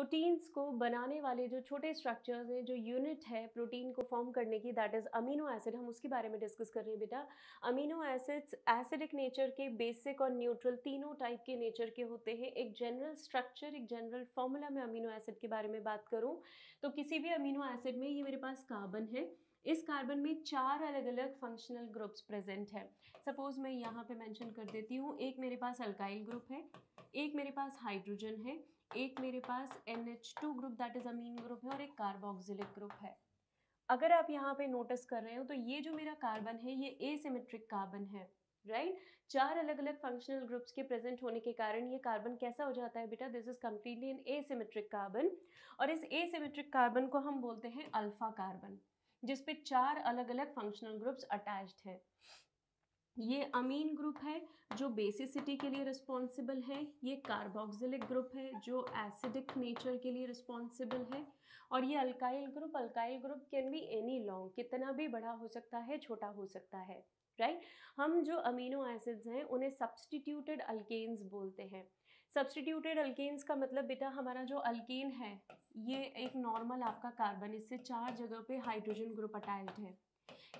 Proteins को बनाने वाले जो छोटे स्ट्रक्चर्स हैं, जो यूनिट है प्रोटीन को फॉर्म करने की, दैट इज़ अमीनो एसिड, हम उसके बारे में डिस्कस कर रहे हैं बेटा। अमीनो एसिड्स एसिडिक नेचर के, बेसिक और न्यूट्रल तीनों टाइप के नेचर के होते हैं। एक जनरल स्ट्रक्चर, एक जनरल फॉर्मूला में अमीनो एसिड के बारे में बात करूँ तो किसी भी अमीनो एसिड में, ये मेरे पास कार्बन है, इस कार्बन में 4 अलग अलग फंक्शनल ग्रुप्स प्रेजेंट है। सपोज मैं यहाँ पे मेंशन कर देती हूँ, एक मेरे पास अल्काइल ग्रुप है, एक मेरे पास हाइड्रोजन है, एक मेरे पास NH2 group that is amine group है, और एक कार्बोक्सिलिक ग्रुप है। अगर आप यहाँ पे नोटिस कर रहे हो तो ये जो मेरा कार्बन है ये एसिमेट्रिक कार्बन है, राइट। 4 अलग अलग फंक्शनल ग्रुप्स के प्रेजेंट होने के कारण ये कार्बन कैसा हो जाता है बेटा, this is completely N asymmetric carbon. और इस एसिमेट्रिक कार्बन को हम बोलते हैं अल्फा कार्बन, जिसपे 4 अलग अलग फंक्शनल ग्रुप्स अटैच्ड हैं। ये अमीन ग्रुप है जो बेसिसिटी के लिए रिस्पॉन्सिबल है, ये कार्बोक्सिलिक ग्रुप है जो एसिडिक नेचर के लिए रिस्पॉन्सिबल है, और ये alkyl group can be any long, कितना भी बड़ा हो सकता है, छोटा हो सकता है, राइट। हम जो अमीनो एसिड्स हैं उन्हें सब्सटीट्यूटेड अल्केन्स बोलते हैं। सब्सटीट्यूटेड अल्केन्स का मतलब बेटा, हमारा जो अल्केन है ये एक नॉर्मल आपका कार्बन, इससे 4 जगह पे हाइड्रोजन ग्रुप अटैच्ड है,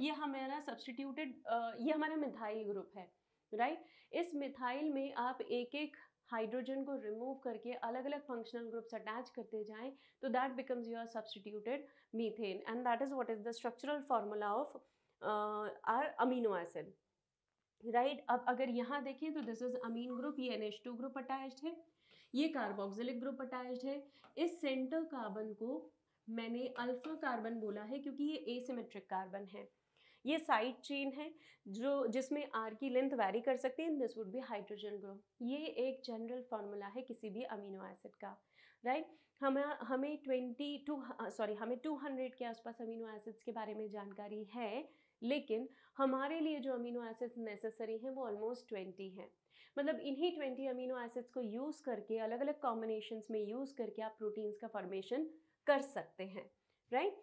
ये हमारा सब्सटीट्यूटेड, ये हमारा मिथाइल ग्रुप है, राइट। इस मिथाइल में आप एक एक हाइड्रोजन को रिमूव करके अलग अलग फंक्शनल ग्रुप्स अटैच करते जाएं तो that becomes your substituted methane, and that is what is the structural formula of R amino acid, right. अब अगर यहाँ देखें तो दिस इज अमीन ग्रुप, ये NH2 ग्रुप अटैच्ड है, ये कार्बोक्सिलिक ग्रुप अटैच्ड है। इस सेंटर कार्बन को मैंने अल्फा कार्बन बोला है क्योंकि ये एसिमेट्रिक कार्बन है। ये साइड चेन है जो जिसमें R की लेंथ वैरी कर सकती है, this would be hydrogen group. ये एक जनरल फार्मूला है किसी भी अमीनो एसिड का, राइट। हमें 200 के आसपास अमीनो एसिड्स के बारे में जानकारी है, लेकिन हमारे लिए जो अमीनो एसिड्स नेसेसरी हैं वो ऑलमोस्ट 20 हैं। मतलब इन्हीं 20 अमीनो एसिड्स को यूज़ करके, अलग अलग कॉम्बिनेशंस में यूज़ करके आप प्रोटीन्स का फॉर्मेशन कर सकते हैं, राइट।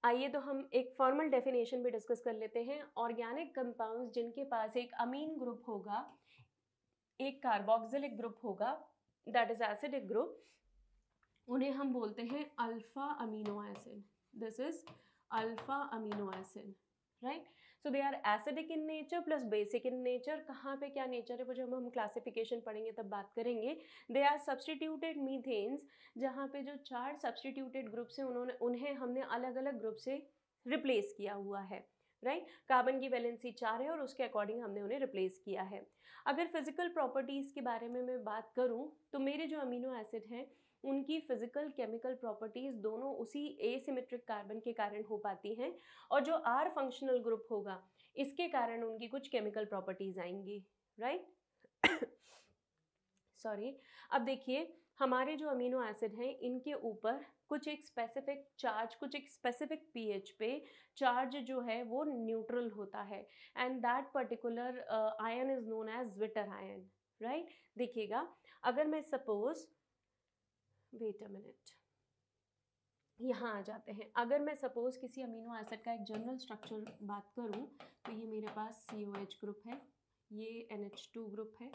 आइए तो हम एक फॉर्मल डेफिनेशन भी डिस्कस कर लेते हैं। ऑर्गेनिक कंपाउंड्स जिनके पास एक अमीन ग्रुप होगा, एक कार्बोक्सिलिक ग्रुप होगा, दैट इज एसिडिक ग्रुप, उन्हें हम बोलते हैं alpha amino acid. This is alpha amino acid, right. So they are acidic in nature plus basic in nature. कहाँ पे क्या नेचर है वो जब हम क्लासिफिकेशन पढ़ेंगे तब बात करेंगे। दे आर सब्सटीट्यूटेड मीथेन्स, जहाँ पे जो 4 सब्सटीट्यूटेड ग्रुप्स हैं उन्हें हमने अलग अलग ग्रुप से रिप्लेस किया हुआ है, राइट। कार्बन की वैलेंसी 4 है और उसके अकॉर्डिंग हमने उन्हें रिप्लेस किया है। अगर फिजिकल प्रॉपर्टीज़ के बारे में मैं बात करूँ तो मेरे जो अमीनो एसिड हैं उनकी फिजिकल केमिकल प्रॉपर्टीज़ दोनों उसी एसिमेट्रिक कार्बन के कारण हो पाती हैं, और जो R फंक्शनल ग्रुप होगा इसके कारण उनकी कुछ केमिकल प्रॉपर्टीज़ आएंगी, राइट। सॉरी। अब देखिए, हमारे जो अमीनो एसिड हैं इनके ऊपर कुछ एक स्पेसिफिक चार्ज, कुछ एक स्पेसिफिक pH पे चार्ज जो है वो न्यूट्रल होता है, and that particular ion is known as zwitterion, right. देखिएगा, अगर मैं सपोज, वेट अ मिनट, यहाँ आ जाते हैं। अगर मैं सपोज किसी अमीनो एसिड का एक जनरल स्ट्रक्चर बात करूँ तो ये मेरे पास COH ग्रुप है, ये NH2 ग्रुप है,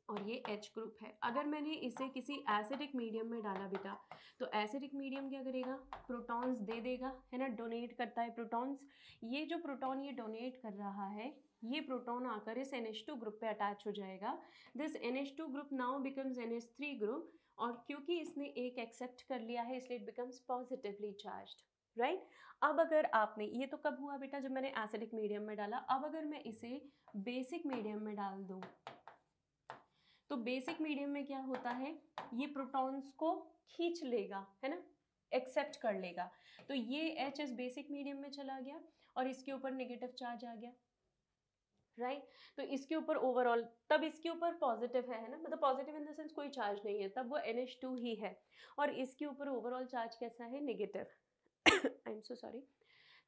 और ये H ग्रुप है। अगर मैंने इसे किसी एसिडिक मीडियम में डाला बेटा, तो एसिडिक मीडियम क्या करेगा, प्रोटॉन्स दे देगा, है ना, डोनेट करता है प्रोटॉन्स। ये जो प्रोटॉन ये डोनेट कर रहा है, ये प्रोटॉन आकर इस NH2 ग्रुप पे अटैच हो जाएगा। This NH2 group now becomes NH3 group, और क्योंकि इसने एक एक्सेप्ट कर लिया है इसलिए it becomes positively charged, right. अब अगर आपने, ये तो कब हुआ बेटा, जब मैंने एसिडिक मीडियम में डाला। अब अगर मैं इसे बेसिक मीडियम में डाल दूँ तो बेसिक मीडियम में क्या होता है, ये प्रोटॉन्स को खींच लेगा, है ना, एक्सेप्ट कर लेगा। तो ये H इस बेसिक मीडियम में चला गया और इसके ऊपर नेगेटिव चार्ज आ गया, राइट। तो इसके ऊपर ओवरऑल, तब इसके ऊपर पॉजिटिव है ना, मतलब पॉजिटिव इन द सेंस कोई चार्ज नहीं है, तब वो NH2 ही है, और इसके ऊपर ओवरऑल चार्ज कैसा है, negative. I am so sorry.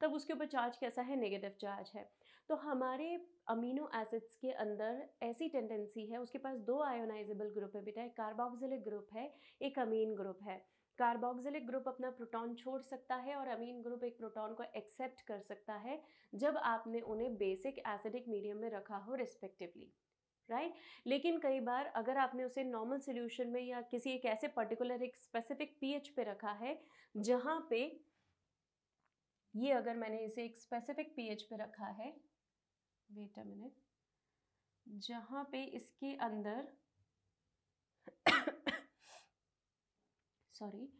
तब उसके ऊपर चार्ज कैसा है, नेगेटिव चार्ज है। तो हमारे अमीनो एसिड्स के अंदर ऐसी टेंडेंसी है, उसके पास 2 आयोनाइजेबल ग्रुप है बेटा, एक कार्बोक्सिलिक ग्रुप है, एक अमीन ग्रुप है। कार्बोक्सिलिक ग्रुप अपना प्रोटॉन छोड़ सकता है और अमीन ग्रुप एक प्रोटॉन को एक्सेप्ट कर सकता है जब आपने उन्हें बेसिक एसिडिक मीडियम में रखा हो रिस्पेक्टिवली, राइट। लेकिन कई बार अगर आपने उसे नॉर्मल सोल्यूशन में या किसी एक ऐसे पर्टिकुलर एक स्पेसिफिक पीएच पे रखा है जहाँ पे ये, अगर मैंने इसे एक स्पेसिफिक पीएच पे रखा है, वेट अ मिनट, जहाँ पे इसके अंदर सॉरी,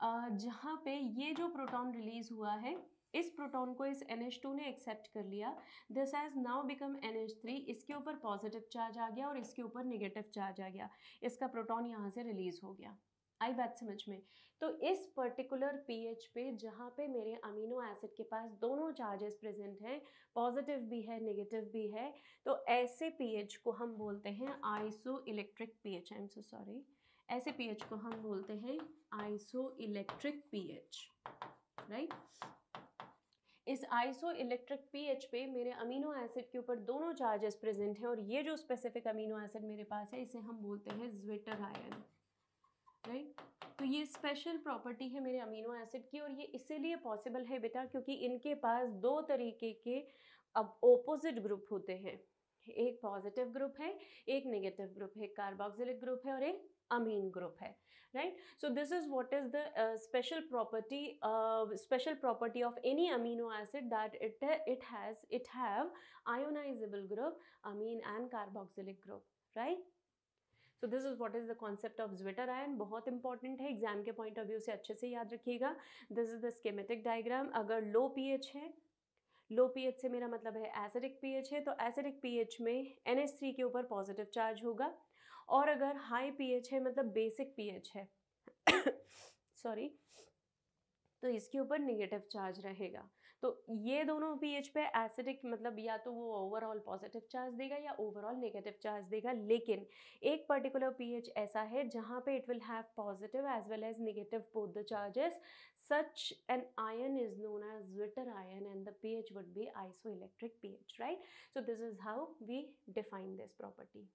जहाँ पे ये जो प्रोटॉन रिलीज हुआ है, इस प्रोटॉन को इस NH2 ने एक्सेप्ट कर लिया, this has now become NH3, इसके ऊपर पॉजिटिव चार्ज आ गया और इसके ऊपर नेगेटिव चार्ज आ गया, इसका प्रोटॉन यहाँ से रिलीज हो गया। आई बात समझ में? तो इस पर्टिकुलर पीएच पे जहाँ पे मेरे अमीनो एसिड के पास दोनों चार्जेस प्रेजेंट हैं, पॉजिटिव भी है नेगेटिव भी है, तो ऐसे पीएच को हम बोलते हैं iso electric pH. I am so sorry, ऐसे पीएच को हम बोलते हैं आइसो इलेक्ट्रिक पीएच, राइट। इस आइसो इलेक्ट्रिक पीएच पे मेरे अमीनो एसिड के ऊपर दोनों चार्जेस प्रेजेंट हैं और ये जो स्पेसिफिक अमीनो एसिड मेरे पास है इसे हम बोलते हैं ज्विटर आयन, राइट। तो ये स्पेशल प्रॉपर्टी है मेरे अमीनो एसिड की, और ये इसीलिए पॉसिबल है बेटा क्योंकि इनके पास दो तरीके के अब ओपोजिट ग्रुप होते हैं, एक पॉजिटिव ग्रुप है, एक नेगेटिव ग्रुप है, कार्बोक्सिलिक ग्रुप है और एक अमीन ग्रुप है, right? So this is what is the special property of any amino acid, that it have ionizable group, amine and carboxylic group, right? So this is what is the concept of Zwitter ion, बहुत important है, exam के point of view से अच्छे से याद रखिएगा। This is the schematic diagram. अगर लो pH है, लो पीएच से मेरा मतलब है एसिडिक पीएच है, तो एसिडिक पीएच में NH3 के ऊपर पॉजिटिव चार्ज होगा, और अगर हाई पीएच है मतलब बेसिक पीएच है सॉरी, तो इसके ऊपर नेगेटिव चार्ज रहेगा। तो ये दोनों पीएच पे एसिडिक मतलब या तो वो ओवरऑल पॉजिटिव चार्ज देगा या ओवरऑल नेगेटिव चार्ज देगा, लेकिन एक पर्टिकुलर पीएच ऐसा है जहाँ पे it will have positive as well as negative both the charges, such an ion is known as Zwitter ion and the pH would be isoelectric pH, right? So this is how we define this property.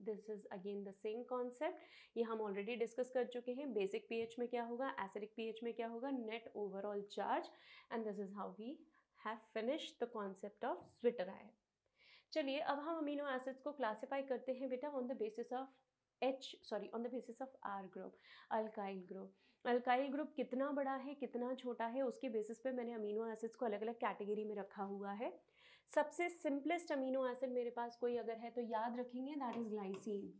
This is again the same concept, ये हम already discuss कर चुके हैं। Basic pH में क्या होगा, acidic pH में क्या होगा, net overall charge, and this is how we have finished the concept of zwitterion. चलिए अब हम अमीनो एसिड्स को क्लासिफाई करते हैं बेटा on the basis of on the basis of R group, alkyl group. Alkyl group कितना बड़ा है कितना छोटा है उसके बेसिस पे मैंने अमीनो एसिड्स को अलग अलग कैटेगरी में रखा हुआ है। सबसे सिंपलेस्ट अमीनो एसिड मेरे पास कोई अगर है तो याद रखेंगे, that is glycine.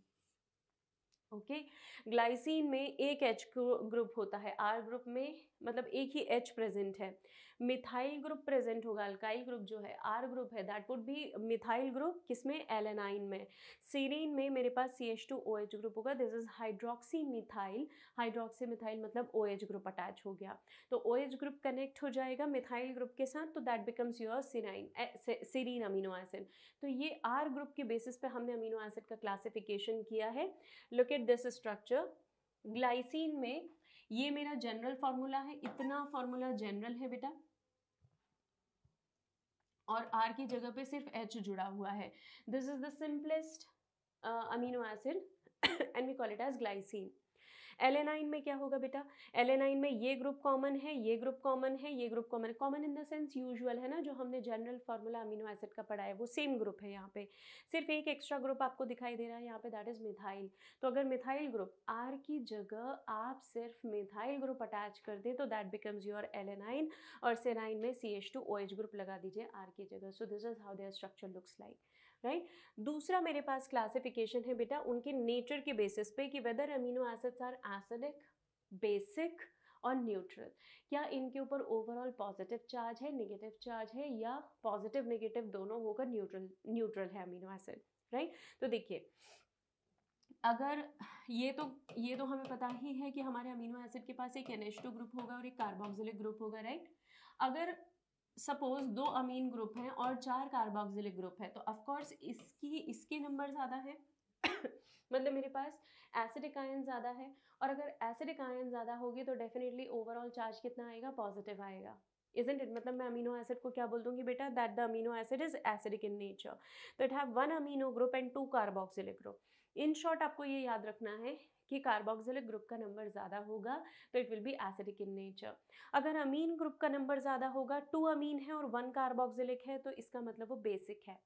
Okay, glycine में एक H ग्रुप होता है, R ग्रुप में मतलब एक ही H प्रेजेंट है। मिथाइल ग्रुप प्रेजेंट होगा, अल्काइल ग्रुप जो है R ग्रुप है, that would be methyl group, किसमें, एलेनाइन में। सीरीन में मेरे पास CH2OH ग्रुप होगा, this is hydroxy methyl, hydroxy methyl मतलब OH ग्रुप अटैच हो गया, तो OH ग्रुप कनेक्ट हो जाएगा मिथाइल ग्रुप के साथ, तो that becomes your serine amino acid. तो ये R ग्रुप के बेसिस पे हमने अमीनो एसिड का क्लासिफिकेशन किया है। Look at this structure, glycine में ये मेरा जनरल फॉर्मूला है, इतना फॉर्मूला जनरल है बेटा, और R की जगह पे सिर्फ H जुड़ा हुआ है। This is the simplest amino acid and we call it as glycine. Alanine में क्या होगा बेटा, एलेनाइन में ये ग्रुप कॉमन है, ये ग्रुप कॉमन है, ये ग्रुप कॉमन है, common in the sense usual है ना, जो हमने जनरल फार्मूला अमीनो एसिड का पढ़ा है वो सेम ग्रुप है। यहाँ पे सिर्फ एक एक्स्ट्रा ग्रुप आपको दिखाई दे रहा है यहाँ पे, दैट इज मिथाइल। तो अगर मिथाइल ग्रुप आर की जगह आप सिर्फ मिथाइल ग्रुप अटैच कर दें तो दैट बिकम्स योर एलेनाइन, और सेनाइन में CH2OH ग्रुप लगा दीजिए आर की जगह। सो this is how there structure looks like, right. दूसरा मेरे पास क्लासिफिकेशन है बेटा उनके नेचर के बेसिस पे कि whether amino acids are acidic, basic और न्यूट्रल, क्या इनके ऊपर ओवरऑल पॉजिटिव चार्ज है, नेगेटिव चार्ज है, या पॉजिटिव नेगेटिव दोनों होकर न्यूट्रल है अमीनो एसिड, राइट। तो देखिए अगर ये तो हमें पता ही है कि हमारे अमीनो एसिड के पास एक NH2 ग्रुप होगा और एक कार्बोक्सिलिक ग्रुप होगा, राइट। अगर सपोज 2 अमीन ग्रुप हैं और 4 कार्बोक्सिलिक ग्रुप है तो ऑफकोर्स इसके नंबर ज़्यादा है मतलब मेरे पास एसिडिक आयन ज़्यादा है, और अगर एसिडिक आयन ज़्यादा होगी तो डेफिनेटली ओवरऑल चार्ज कितना आएगा, पॉजिटिव आएगा, isn't it? मतलब मैं अमीनो एसिड को क्या बोल दूंगी बेटा, that the amino acid is acidic in nature, तो it have 1 amino group and 2 carboxylic group. In short आपको ये याद रखना है कि कार्बोक्सिलिक ग्रुप का नंबर ज़्यादा होगा तो it will be acidic in nature. अगर अमीन ग्रुप का नंबर ज़्यादा होगा, 2 अमीन है और 1 कार्बोक्सिलिक है, तो इसका मतलब वो बेसिक है।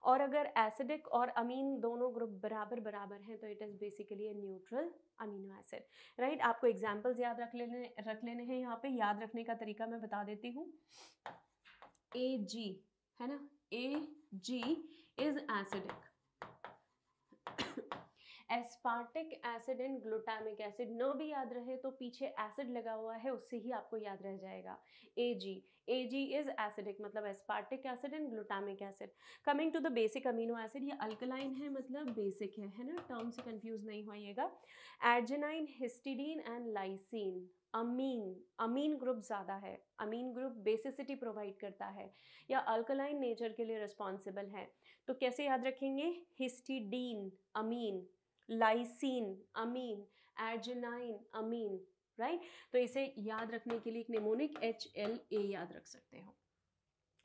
और अगर एसिडिक और अमीन दोनों ग्रुप बराबर बराबर हैं तो it is basically a neutral amino acid, right. आपको एग्जाम्पल्स याद रख लेने हैं। यहाँ पे याद रखने का तरीका मैं बता देती हूँ। AG है ना, AG is acidic. Aspartic acid and glutamic acid न भी याद रहे तो पीछे एसिड लगा हुआ है उससे ही आपको याद रह जाएगा। AG इज एसिडिक मतलब aspartic acid and glutamic acid. Coming to the basic amino acid, ये अल्कलाइन है मतलब बेसिक है ना, टर्म से कंफ्यूज नहीं होइएगा। Arginine, histidine and lysine. Amine group ज़्यादा है, अमीन ग्रुप बेसिसिटी प्रोवाइड करता है या अल्कलाइन नेचर के लिए रिस्पॉन्सिबल है। तो कैसे याद रखेंगे? हिस्टिडीन अमीन, लाइसिन अमीन, एर्जिनाइन अमीन, राइट। तो इसे याद रखने के लिए एक निमोनिक HLA याद रख सकते हो,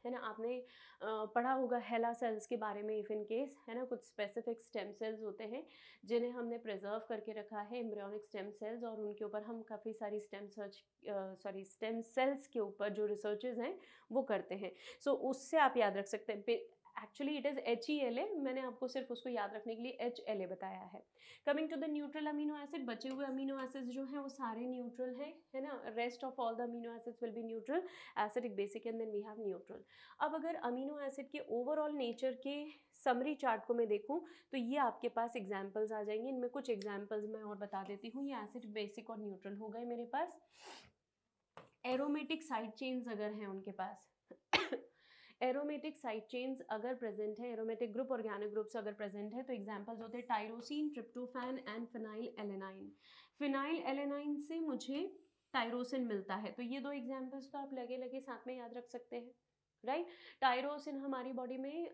है ना। आपने पढ़ा होगा हेला सेल्स के बारे में, इफ इन केस, है ना। कुछ स्पेसिफिक स्टेम सेल्स होते हैं जिन्हें हमने प्रिजर्व करके रखा है, एम्ब्रियोनिक स्टेम सेल्स, और उनके ऊपर हम काफ़ी सारी स्टेम सेल्स के ऊपर जो रिसर्चेज हैं वो करते हैं। सो उससे आप याद रख सकते हैं। एक्चुअली इट इज़ HELA, मैंने आपको सिर्फ उसको याद रखने के लिए HLA बताया है। Coming to the neutral amino acid, बचे हुए अमीनो एसिड्स जो हैं वो सारे न्यूट्रल हैं, है ना। Rest of all the amino acids will be neutral, acidic, basic and then we have neutral. अब अगर अमीनो एसिड के ओवरऑल नेचर के समरी चार्ट को मैं देखूं तो ये आपके पास एग्जाम्पल्स आ जाएंगे। इनमें कुछ एग्जाम्पल्स मैं और बता देती हूँ। ये एसिड, बेसिक और न्यूट्रल हो गए मेरे पास। एरोमेटिक साइड चेन्स अगर हैं उनके पास एरोमेटिक साइड चेन्स अगर प्रेजेंट है, एरोमेटिक ग्रुप, ऑर्गेनिक ग्रुप्स अगर प्रेजेंट है, तो एग्जांपल्स होते हैं tyrosine, tryptophan and phenyl alanine. Phenyl alanine से मुझे टायरोसिन मिलता है, तो ये दो एग्जांपल्स तो आप लगे लगे साथ में याद रख सकते हैं, राइट। टायरोसिन हमारी बॉडी में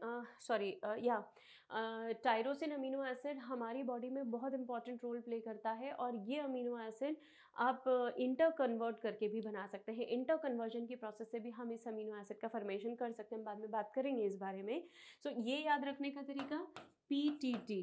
टायरोसिन अमीनो एसिड हमारी बॉडी में बहुत इंपॉर्टेंट रोल प्ले करता है, और ये अमीनो एसिड आप इंटर कन्वर्ट करके भी बना सकते हैं। इंटर कन्वर्जन की प्रोसेस से भी हम इस अमीनो एसिड का फॉर्मेशन कर सकते हैं, हम बाद में बात करेंगे इस बारे में। सो ये याद रखने का तरीका PTT,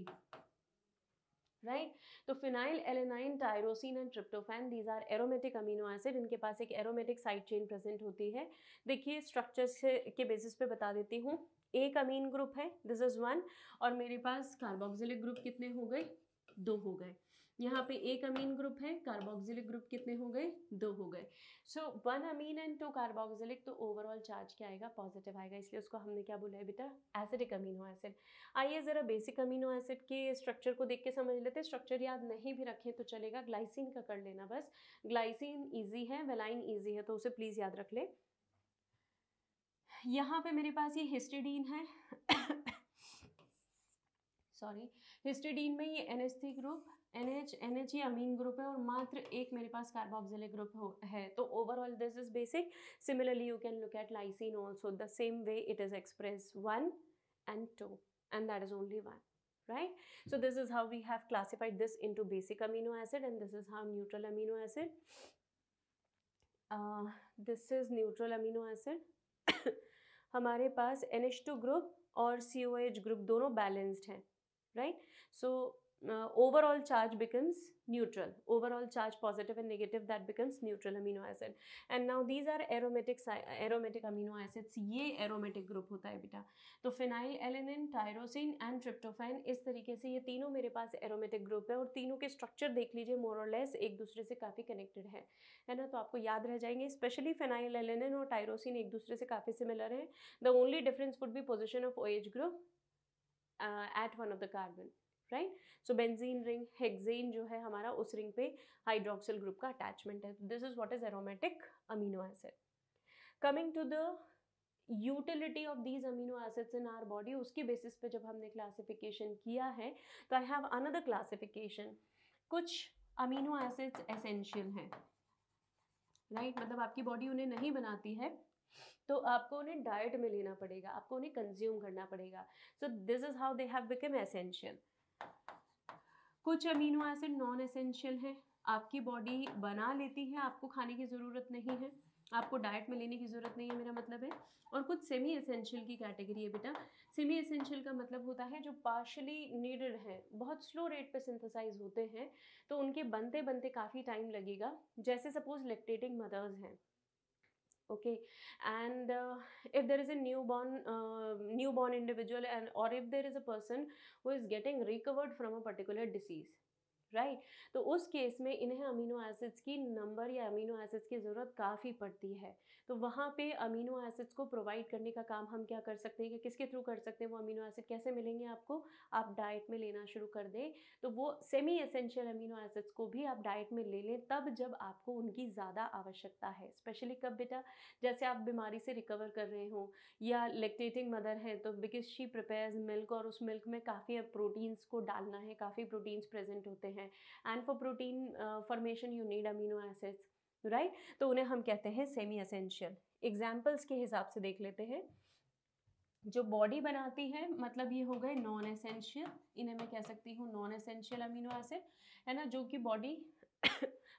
राइट। तो phenylalanine, tyrosine and tryptophan, these are aromatic amino acid. इनके पास एक एरोमेटिक साइड चेन प्रेजेंट होती है। देखिए स्ट्रक्चर्स के बेसिस पे बता देती हूँ। एक अमीन ग्रुप है, दिस इज 1, और मेरे पास कार्बोक्सिलिक ग्रुप कितने हो गए? 2 हो गए। यहाँ पे एक अमीन ग्रुप है, कार्बोक्सिलिक ग्रुप कितने हो गए? 2 हो गए। सो 1 अमीन एंड 2 कार्बोक्सिलिक, तो ओवरऑल चार्ज क्या आएगा? पॉजिटिव आएगा, इसलिए उसको हमने क्या बोला है बेटा? Acidic amino acid. आइए ज़रा बेसिक अमीनो एसिड के स्ट्रक्चर को देख के समझ लेते हैं। स्ट्रक्चर याद नहीं भी रखें तो चलेगा, ग्लाइसिन का कर लेना बस। ग्लाइसिन ईजी है, वेलाइन ईजी है, तो उसे प्लीज़ याद रख ले। यहाँ पे मेरे पास ये हिस्टिडीन है सॉरी, हिस्टिडीन में ये NH3 ग्रुप, NH ये अमीन ग्रुप है, और मात्र एक मेरे पास कार्बोक्सिलिक ग्रुप है, तो overall this is basic. Similarly you can look at lysine also, the same way it is express 1 and 2, and that is only 1, right? So this is how we have classified this into basic amino acid, and this is how neutral amino acid. This is neutral amino acid. हमारे पास NH2 group और COH group दोनों balanced हैं, right? So overall charge becomes neutral. Overall charge positive and negative, that becomes neutral amino acid. And now these are aromatic amino acids. ये aromatic group होता है बेटा। तो phenyl alanine, tyrosine and tryptophan, इस तरीके से ये तीनों मेरे पास aromatic group है, और तीनों के structure देख लीजिए more or less एक दूसरे से काफ़ी connected है ना। तो आपको याद रह जाएंगे, स्पेशली phenyl alanine और tyrosine एक दूसरे से काफ़ी similar हैं। The only difference would be position of OH group at one of the carbon, right. So benzene ring, hexane जो है हमारा, उस रिंग पे हाइड्रोक्सिल ग्रुप का अटैचमेंट है। This is what is aromatic amino acid. Coming to the utility of these amino acids in our body, उसके basis पे जब हमने क्लासिफिकेशन किया है, तो आई हैव अनदर क्लासिफिकेशन। कुछ अमीनो एसिड्स एसेंशियल हैं, राइट, मतलब आपकी बॉडी उन्हें नहीं बनाती है, तो आपको उन्हें डाइट में लेना पड़ेगा, आपको उन्हें कंज्यूम करना पड़ेगा। सो this is how they have become essential. कुछ अमीनो एसिड नॉन एसेंशियल है, आपकी बॉडी बना लेती है, आपको खाने की ज़रूरत नहीं है। आपको डाइट में लेने की ज़रूरत नहीं है, मेरा मतलब है। और कुछ सेमी एसेंशियल की कैटेगरी है बेटा। सेमी एसेंशियल का मतलब होता है जो पार्शली नीडेड हैं, बहुत स्लो रेट पे सिंथेसाइज होते हैं, तो उनके बनते बनते काफ़ी टाइम लगेगा। जैसे सपोज लैक्टेटिंग मदर्स हैं, okay, and if there is a newborn individual, and or if there is a person who is getting recovered from a particular disease, right तो उस केस में इन्हें अमीनो एसिड्स की number या amino acids की ज़रूरत काफ़ी पड़ती है। तो वहाँ पे अमीनो एसिड्स को प्रोवाइड करने का काम हम क्या कर सकते हैं कि किसके थ्रू कर सकते हैं, वो अमीनो एसिड कैसे मिलेंगे आपको, आप डाइट में लेना शुरू कर दें। तो वो सेमी एसेंशियल अमीनो एसिड्स को भी आप डाइट में ले लें तब जब आपको उनकी ज़्यादा आवश्यकता है। स्पेशली कब बेटा, जैसे आप बीमारी से रिकवर कर रहे हो या लेक्टेटिंग मदर है, तो बिकॉज शी प्रिपेयर्स मिल्क और उस मिल्क में काफ़ी प्रोटीन्स को डालना है, काफ़ी प्रोटीन्स प्रेजेंट होते हैं, and for protein formation you need amino acids, right. तो उन्हें हम कहते हैं सेमी एसेंशियल। एग्जाम्पल्स के हिसाब से देख लेते हैं। जो बॉडी बनाती है, मतलब ये हो गए नॉन एसेंशियल, इन्हें मैं कह सकती हूँ नॉन एसेंशियल अमीनो एसिड, है ना, जो कि बॉडी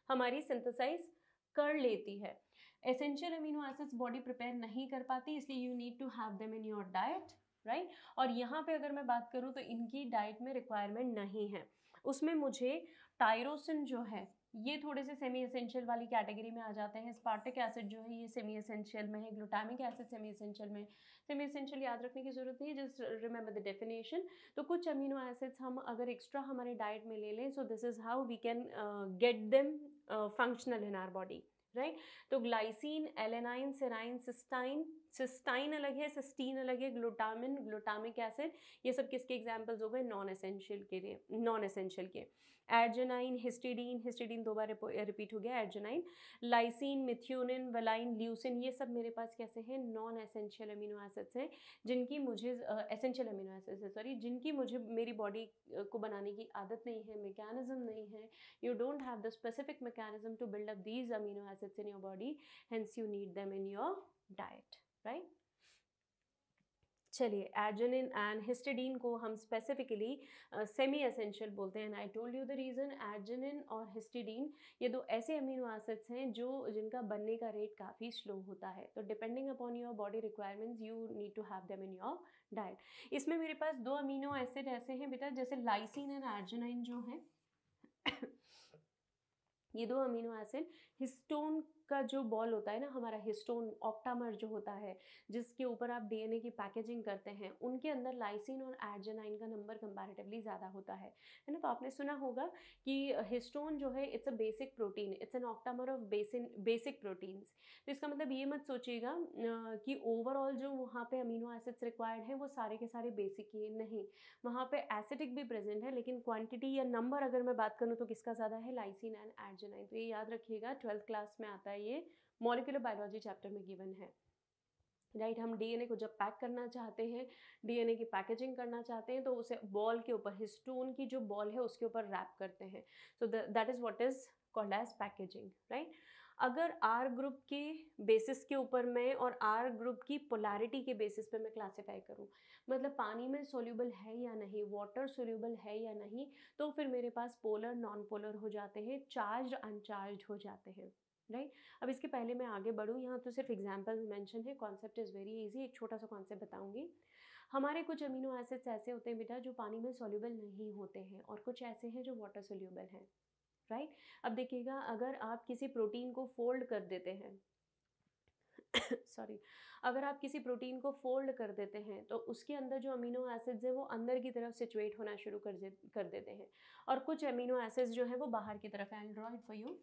हमारी सिंथेसाइज कर लेती है। Essential amino acids body prepare नहीं कर पाती, इसलिए you need to have them in your diet, right. और यहाँ पे अगर मैं बात करूँ तो इनकी डाइट में रिक्वायरमेंट नहीं है। उसमें मुझे टायरोसिन जो है ये थोड़े से सेमी एसेंशियल वाली कैटेगरी में आ जाते हैं। स्पार्टिक एसिड जो है ये सेमी एसेंशियल में है, ग्लूटामिक एसिड सेमी एसेंशियल में। सेमी एसेंशियल याद रखने की जरूरत नहीं है, जस्ट रिमेंबर द डेफिनेशन। तो कुछ अमीनो एसिड्स हम अगर एक्स्ट्रा हमारे डाइट में ले लें, so this is how we can get them functional in our body, right. तो glycine, alanine, serine, cysteine, cysteine अलग है, सिस्टीन अलग है, ग्लूटामिन, ग्लूटामिक एसिड, ये सब किसके एग्जाम्पल्स हो गए, नॉन एसेंशियल के लिए, नॉन एसेंशियल के। एर्जिनाइन, हिस्टिडीन, हिस्टिडीन दो बार रिपीट हो गया, एर्जिनाइन, लाइसिन, मिथ्योनिन, वेलाइन, ल्यूसिन, ये सब मेरे पास कैसे हैं, नॉन एसेंशियल अमीनो एसिड्स हैं, जिनकी मुझे एसेंशियल अमीनो एसिड्स है सॉरी, जिनकी मुझे मेरी बॉडी को बनाने की आदत नहीं है, मैकेनिज्म नहीं है। You don't have the specific mechanism to build up these amino acids in your body, hence you need them in your diet, right? चलिए, एर्जिनिन एंड हिस्टिडीन को हम स्पेसिफिकली सेमी एसेंशियल बोलते हैं। I told you the reason, arginine और histidine ये दो ऐसे amino acids हैं जो जिनका बनने का रेट काफ़ी स्लो होता है। तो depending upon your body requirements you need to have them in your diet. इसमें मेरे पास दो अमीनो एसिड ऐसे हैं बेटा, जैसे लाइसिन एंड एर्जिनाइन जो है ये दो अमीनो एसिड हिस्टोन का जो बॉल होता है ना, हमारा हिस्टोन ऑक्टामर जो होता है जिसके ऊपर आप डीएनए की पैकेजिंग करते हैं, उनके अंदर लाइसिन और एर्जिनाइन का नंबर कंपैरेटिवली ज़्यादा होता है ना। तो आपने सुना होगा कि हिस्टोन जो है it's a basic protein, it's an octamer of basic proteins. तो इसका मतलब ये मत सोचिएगा कि ओवरऑल जो वहाँ पे अमीनो एसिड्स रिक्वायर्ड हैं वो सारे के सारे बेसिक ही नहीं, वहाँ पे एसिडिक भी प्रेजेंट है, लेकिन क्वांटिटी या नंबर अगर मैं बात करूँ तो किसका ज़्यादा है, लाइसिन एंड एर्जिनाइन। तो ये याद रखिएगा, 12th क्लास में आता है, ये मॉलिक्यूलर बायोलॉजी चैप्टर में गिवन है, राइट। हम डीएनए को जब पैक करना चाहते हैं, डीएनए की पैकेजिंग करना चाहते हैं, तो उसे बॉल के ऊपर, हिस्टोन की जो बॉल है उसके ऊपर रैप करते हैं। So that is what is called as packaging, right. अगर आर ग्रुप के बेसिस के ऊपर मैं और आर ग्रुप की पोलैरिटी के बेसिस पे मैं क्लासीफाई करूं, मतलब पानी में सोल्यूबल है या नहीं, वाटर सोल्यूबल है या नहीं, तो फिर मेरे पास पोलर, नॉन पोलर हो जाते हैं, चार्ज अनचार्ज हो जाते हैं, राइट। अब इसके पहले मैं आगे बढ़ूँ, यहाँ तो सिर्फ एग्जाम्पल्स मेंशन है, कॉन्सेप्ट इज़ वेरी इजी। एक छोटा सा कॉन्सेप्ट बताऊंगी। हमारे कुछ अमीनो एसिड्स ऐसे होते हैं बेटा जो पानी में सॉल्युबल नहीं होते हैं, और कुछ ऐसे हैं जो वाटर सॉल्युबल हैं, राइट। अब देखिएगा, अगर आप किसी प्रोटीन को फोल्ड कर देते हैं सॉरी, अगर आप किसी प्रोटीन को फोल्ड कर देते हैं तो उसके अंदर जो अमीनो एसिड्स हैं वो अंदर की तरफ सिचुएट होना शुरू कर देते हैं, और कुछ अमीनो एसिड्स जो हैं वो बाहर की तरफ। I will draw it for you.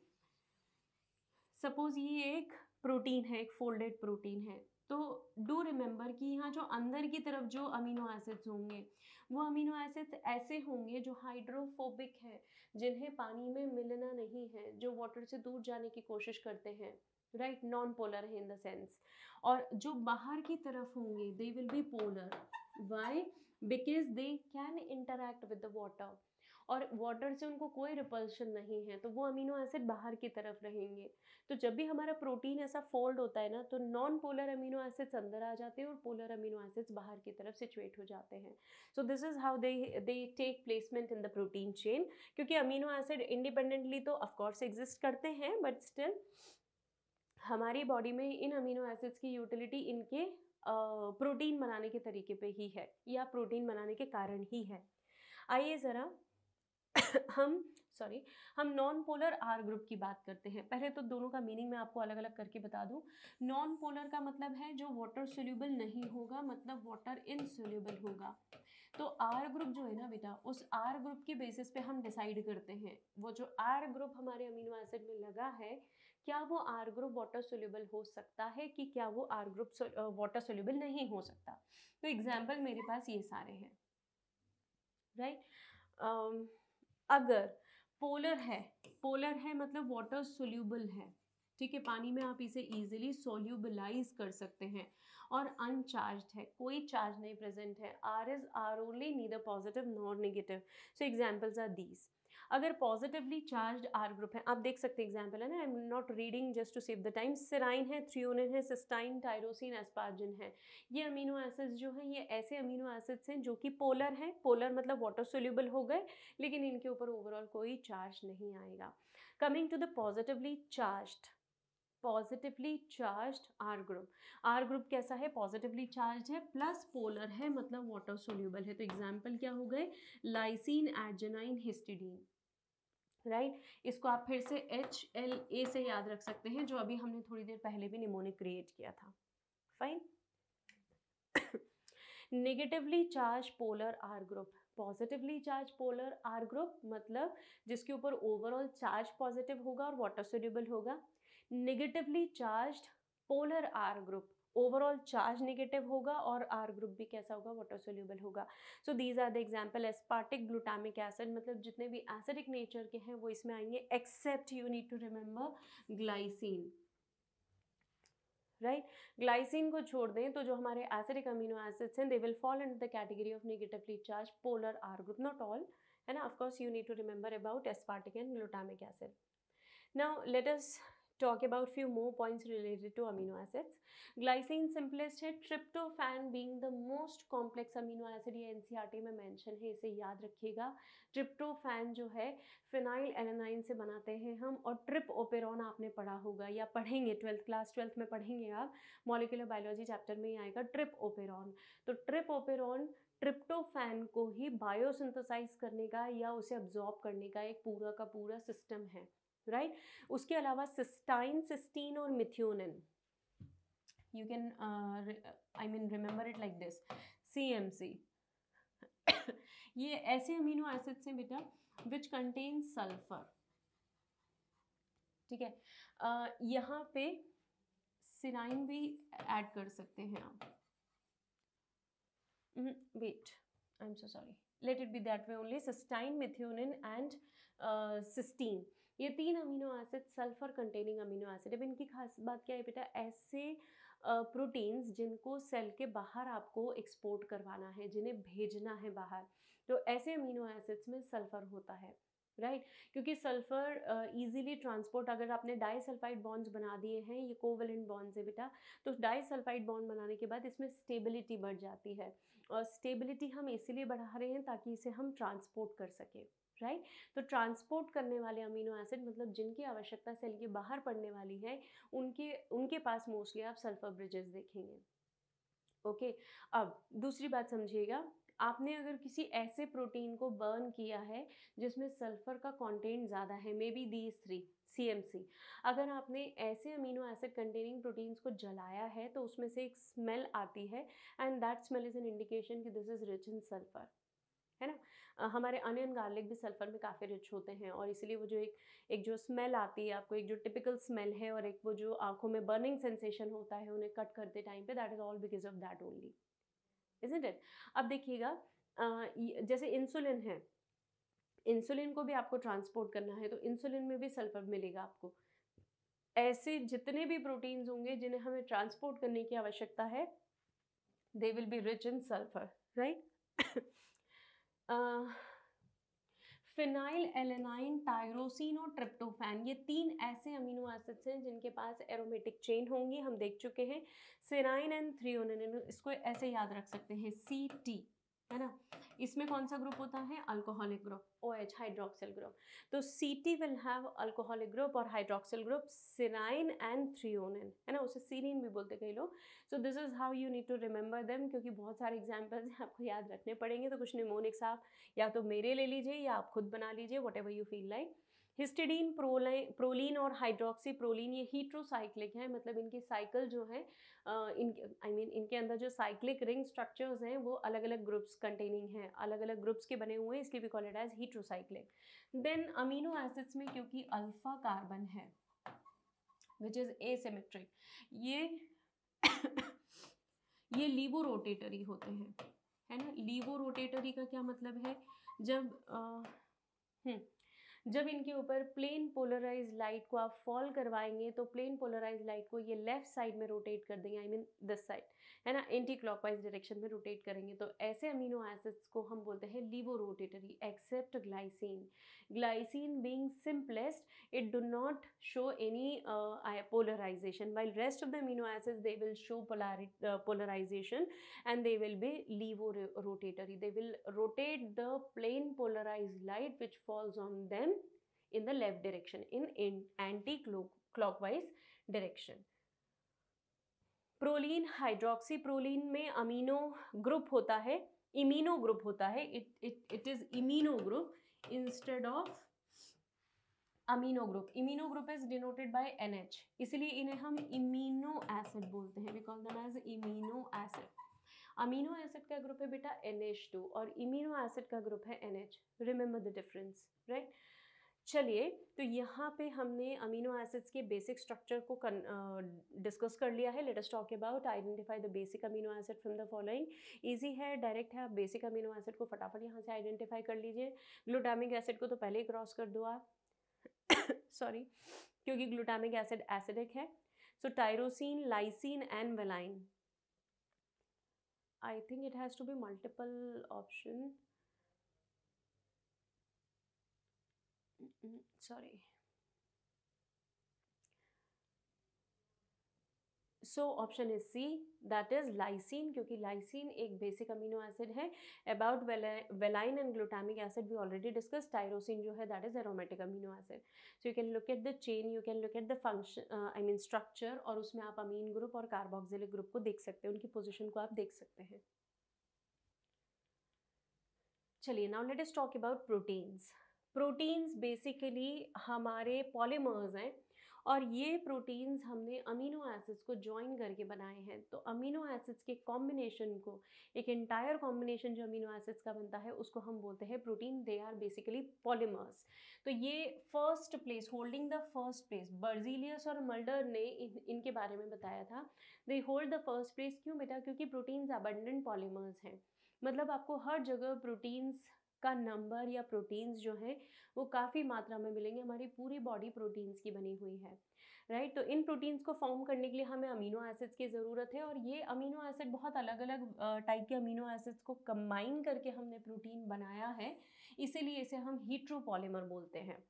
Suppose ये एक प्रोटीन है, एक फोल्डेड प्रोटीन है, तो डू रिमेंबर कि यहाँ जो अंदर की तरफ जो अमीनो एसिड्स होंगे वो अमीनो एसिड्स ऐसे होंगे जो हाइड्रोफोबिक है, जिन्हें पानी में मिलना नहीं है, जो वाटर से दूर जाने की कोशिश करते हैं, राइट, नॉन पोलर है इन द सेंस। और जो बाहर की तरफ होंगे they will be polar. Why? Because they can interact with the water, और वाटर से उनको कोई रिपल्शन नहीं है, तो वो अमीनो एसिड बाहर की तरफ रहेंगे। तो जब भी हमारा प्रोटीन ऐसा फोल्ड होता है ना, तो नॉन पोलर अमीनो एसिड्स अंदर आ जाते हैं और पोलर अमीनो एसिड्स बाहर की तरफ सिचुएट हो जाते हैं। So this is how they take placement in the protein chain. क्योंकि अमीनो एसिड इंडिपेंडेंटली तो ऑफकोर्स एग्जिस्ट करते हैं, बट स्टिल हमारी बॉडी में इन अमीनो एसिड्स की यूटिलिटी इनके प्रोटीन बनाने के तरीके पे ही है या प्रोटीन बनाने के कारण ही है। आइए ज़रा हम हम नॉन पोलर आर ग्रुप की बात करते हैं। पहले तो दोनों का मीनिंग मैं आपको अलग अलग करके बता दूं। नॉन पोलर का मतलब है जो वाटर सोल्यूबल नहीं होगा, मतलब वाटर इनसोल्यूबल होगा। तो आर ग्रुप जो है ना बेटा, उस आर ग्रुप के बेसिस पे हम डिसाइड करते हैं वो जो आर ग्रुप हमारे अमीनो एसिड में लगा है, क्या वो आर ग्रुप वाटर सोल्यूबल हो सकता है कि क्या वो आर ग्रुप वाटर सोल्यूबल नहीं हो सकता। तो एग्जाम्पल मेरे पास ये सारे हैं, राइट। अगर पोलर है मतलब वाटर सोल्यूबल है, ठीक है, पानी में आप इसे इजीली सोल्यूबलाइज कर सकते हैं। और अनचार्ज्ड है, कोई चार्ज नहीं प्रेजेंट है। R is R only, neither positive nor negative. So examples are these. अगर पॉजिटिवली चार्ज्ड आर ग्रुप है, आप देख सकते हैं एग्जाम्पल है ना, I am not reading just to save the time. Serine है, थ्रियोनिन है, सिस्टाइन, टायरोसिन, एस्पार्जिन है। ये अमीनो एसिड्स जो हैं ये ऐसे अमीनो एसिड्स हैं जो कि पोलर हैं। पोलर मतलब वाटर सोल्यूबल हो गए, लेकिन इनके ऊपर ओवरऑल कोई चार्ज नहीं आएगा। Coming to the positively charged R group कैसा है, पॉजिटिवली चार्ज है प्लस पोलर है मतलब वाटर सोल्यूबल है। तो एग्जाम्पल क्या हो गए, लाइसिन, एर्जिनाइन, हिस्टिडीन, राइट। इसको आप फिर से HLA से याद रख सकते हैं, जो अभी हमने थोड़ी देर पहले भी निमोनिक क्रिएट किया था। Fine. Negatively charge polar R group, positively charge polar R group मतलब जिसके ऊपर ओवरऑल चार्ज पॉजिटिव होगा और वाटर सोल्यूबल होगा। Negatively charged polar R group, overall charge negative होगा और आर ग्रुप भी कैसा होगा, वाटर सोल्यूबल होगा। So these are the example. Aspartic glutamic acid मतलब जितने भी एसिडिक नेचर के हैं वो इसमें आएंगे, except you need to remember glycine, right. Glycine को छोड़ दें तो जो हमारे एसिडिक अमीनो एसिड्स हैं they will fall under the category of negatively charge polar R group, not all, है ना। Of course you need to remember about aspartic and glutamic acid. Now let us talk about few more points related to amino acids. Glycine simplest है, tryptophan being the most complex amino acid, ये NCERT में mention है, इसे याद रखिएगा। Tryptophan जो है phenyl alanine से बनाते हैं हम, और ट्रिप ओपेरॉन आपने पढ़ा होगा या पढ़ेंगे, क्लास 12 में पढ़ेंगे आप, मॉलिक्यूलर बायोलॉजी चैप्टर में ही आएगा ट्रिप ओपेरॉन। तो ट्रिप ओपेरॉन ट्रिप्टोफैन को ही बायोसिंथेसाइज करने का या उसे अब्जॉर्ब करने का एक पूरा का पूरा सिस्टम है, राइट। उसके अलावा सिस्टाइन, सिस्टीन और methionine, you can I mean remember it like this, CMC। ये ऐसे अमीनो एसिड्स हैं बेटा विच कंटेन सल्फर, ठीक है। यहाँ पे सिराइन भी ऐड कर सकते हैं आप, wait, I am so sorry, let it be that way only. Cystine, methionine and cysteine, ये 3 amino acid sulphur containing amino acid. अब इनकी खास बात क्या है बेटा, ऐसे प्रोटीन्स जिनको सेल के बाहर आपको एक्सपोर्ट करवाना है, जिन्हें भेजना है बाहर, तो ऐसे अमीनो एसिड्स में सल्फर होता है, राइट। क्योंकि सल्फर इजीली ट्रांसपोर्ट, अगर आपने डाइसल्फाइड बॉन्ड्स बना दिए हैं, ये कोवेलेंट बॉन्ड्स है बेटा, तो डाइसल्फाइड बॉन्ड बनाने के बाद इसमें स्टेबिलिटी बढ़ जाती है, और स्टेबिलिटी हम इसीलिए बढ़ा रहे हैं ताकि इसे हम ट्रांसपोर्ट कर सकें, राइट। तो ट्रांसपोर्ट करने वाले अमीनो एसिड मतलब जिनकी आवश्यकता सेल के बाहर पड़ने वाली है, उनके पास मोस्टली आप सल्फर ब्रिजेस देखेंगे, ओके। अब दूसरी बात समझिएगा, आपने अगर किसी ऐसे प्रोटीन को बर्न किया है जिसमें सल्फर का कंटेंट ज़्यादा है, मे बी दीज 3 CMC, अगर आपने ऐसे अमीनो एसिड कंटेनिंग प्रोटीन्स को जलाया है तो उसमें से एक स्मेल आती है, and that smell is an indication कि this is rich in sulphur, है ना। हमारे अनियन गार्लिक भी सल्फर में काफ़ी रिच होते हैं, और इसीलिए वो जो एक जो स्मेल आती है आपको, एक जो टिपिकल स्मेल है, और एक वो जो आंखों में बर्निंग सेंसेशन होता है उन्हें कट करते टाइम पे, that is all because of that only, isn't it. अब देखिएगा, जैसे इंसुलिन है, इंसुलिन को भी आपको ट्रांसपोर्ट करना है, तो इंसुलिन में भी सल्फर मिलेगा आपको। ऐसे जितने भी प्रोटीन्स होंगे जिन्हें हमें ट्रांसपोर्ट करने की आवश्यकता है, दे will be rich in sulphur, right. Phenyl alanine, tyrosine और ट्रिप्टोफैन, ये 3 ऐसे अमीनो एसिड्स हैं जिनके पास एरोमेटिक चेन होंगी, हम देख चुके हैं। सेराइन एंड थ्रियोनिन, इसको ऐसे याद रख सकते हैं CT, है ना। इसमें कौन सा ग्रुप होता है? Alcoholic group, OH hydroxyl group. तो CT will have alcoholic group और hydroxyl group, serine and threonine, है ना, उसे सीरीन भी बोलते कई लोग। So this is how you need to remember them, क्योंकि बहुत सारे एग्जाम्पल्स हैं आपको याद रखने पड़ेंगे। तो कुछ निमोनिक्स आप या तो मेरे ले लीजिए या आप खुद बना लीजिए, what ever you feel like. Histidine, proline और हाइड्रोक्सी प्रोलीन ये हीट्रोसाइक्लिक है, मतलब इनकी साइकिल जो है इनके अंदर जो साइक्लिक रिंग स्ट्रक्चर्स हैं वो अलग अलग ग्रुप्स कंटेनिंग हैं, अलग अलग ग्रुप्स के बने हुए हैं, इसलिए भी call it as heterocyclic. Then amino acids में क्योंकि अल्फा कार्बन है विच इज एसिमेट्रिक, ये लीवो रोटेटरी होते हैं, है ना। लीवो रोटेटरी का क्या मतलब है? जब इनके ऊपर प्लेन पोलराइज लाइट को आप फॉल करवाएंगे तो प्लेन पोलराइज लाइट को ये लेफ्ट साइड में रोटेट कर देंगे, आई मीन दिस साइड, है ना, एंटी क्लॉकवाइज डायरेक्शन में रोटेट करेंगे। तो ऐसे अमीनो एसिड्स को हम बोलते हैं levo rotatory, except glycine. Glycine being simplest, it do not show any polarization, while rest of the amino acids they will show polarization and they will be levorotatory. They will rotate the plane polarized light which falls on them in the left direction, in anti-clockwise direction. Proline, hydroxy proline में amino group होता है, imino group होता है, it is imino group instead of amino group. Imino group is denoted by NH, इसलिए इन्हें हम imino acid बोलते हैं, we call them as imino acid. Amino acid का ग्रुप है बेटा NH2 और इमीनो एसिड का ग्रुप है NH। Remember the difference, right. चलिए, तो यहाँ पे हमने अमीनो एसिड्स के बेसिक स्ट्रक्चर को डिस्कस कर लिया है। Let us talk about identify the basic amino acid from the following. Easy है, डायरेक्ट है, आप बेसिक अमीनो एसिड को फटाफट यहाँ से आइडेंटिफाई कर लीजिए। ग्लूटामिक एसिड को तो पहले ही क्रॉस कर दो आप सॉरी, क्योंकि ग्लूटामिक एसिड एसिडिक है। So tyrosine, lysine and valine, I think it has to be multiple option. Sorry. So option is C, that is lysine, क्योंकि lysine एक basic amino acid है। About valine and glutamic acid we already discussed. Tyrosine जो है that is aromatic amino acid. So you can look at the chain, you can look at the function, structure, और उसमें आप amine group और carboxylic group को देख सकते हैं, उनकी position को आप देख सकते हैं। चलिए, now let us talk about proteins. Proteins basically हमारे पॉलीमर्स हैं और ये प्रोटीन्स हमने अमीनो एसिड्स को ज्वाइन करके बनाए हैं। तो अमीनो एसिड्स के कॉम्बिनेशन को, एक एंटायर कॉम्बिनेशन जो अमीनो एसिड्स का बनता है उसको हम बोलते हैं protein. They are basically polymers. तो ये first place, holding the first place, Berzelius और मल्डर ने इनके बारे में बताया था। They hold the first place. क्यों बेटा? क्योंकि प्रोटीन्स अबंडेंट पॉलीमर्स हैं, मतलब आपको हर जगह प्रोटीन्स का नंबर या प्रोटीन्स जो हैं वो काफ़ी मात्रा में मिलेंगे। हमारी पूरी बॉडी प्रोटीन्स की बनी हुई है, राइट। तो इन प्रोटीन्स को फॉर्म करने के लिए हमें अमीनो एसिड्स की ज़रूरत है और ये अमीनो एसिड बहुत अलग अलग टाइप के अमीनो एसिड्स को कंबाइन करके हमने प्रोटीन बनाया है, इसीलिए इसे हम हीट्रोपॉलीमर बोलते हैं,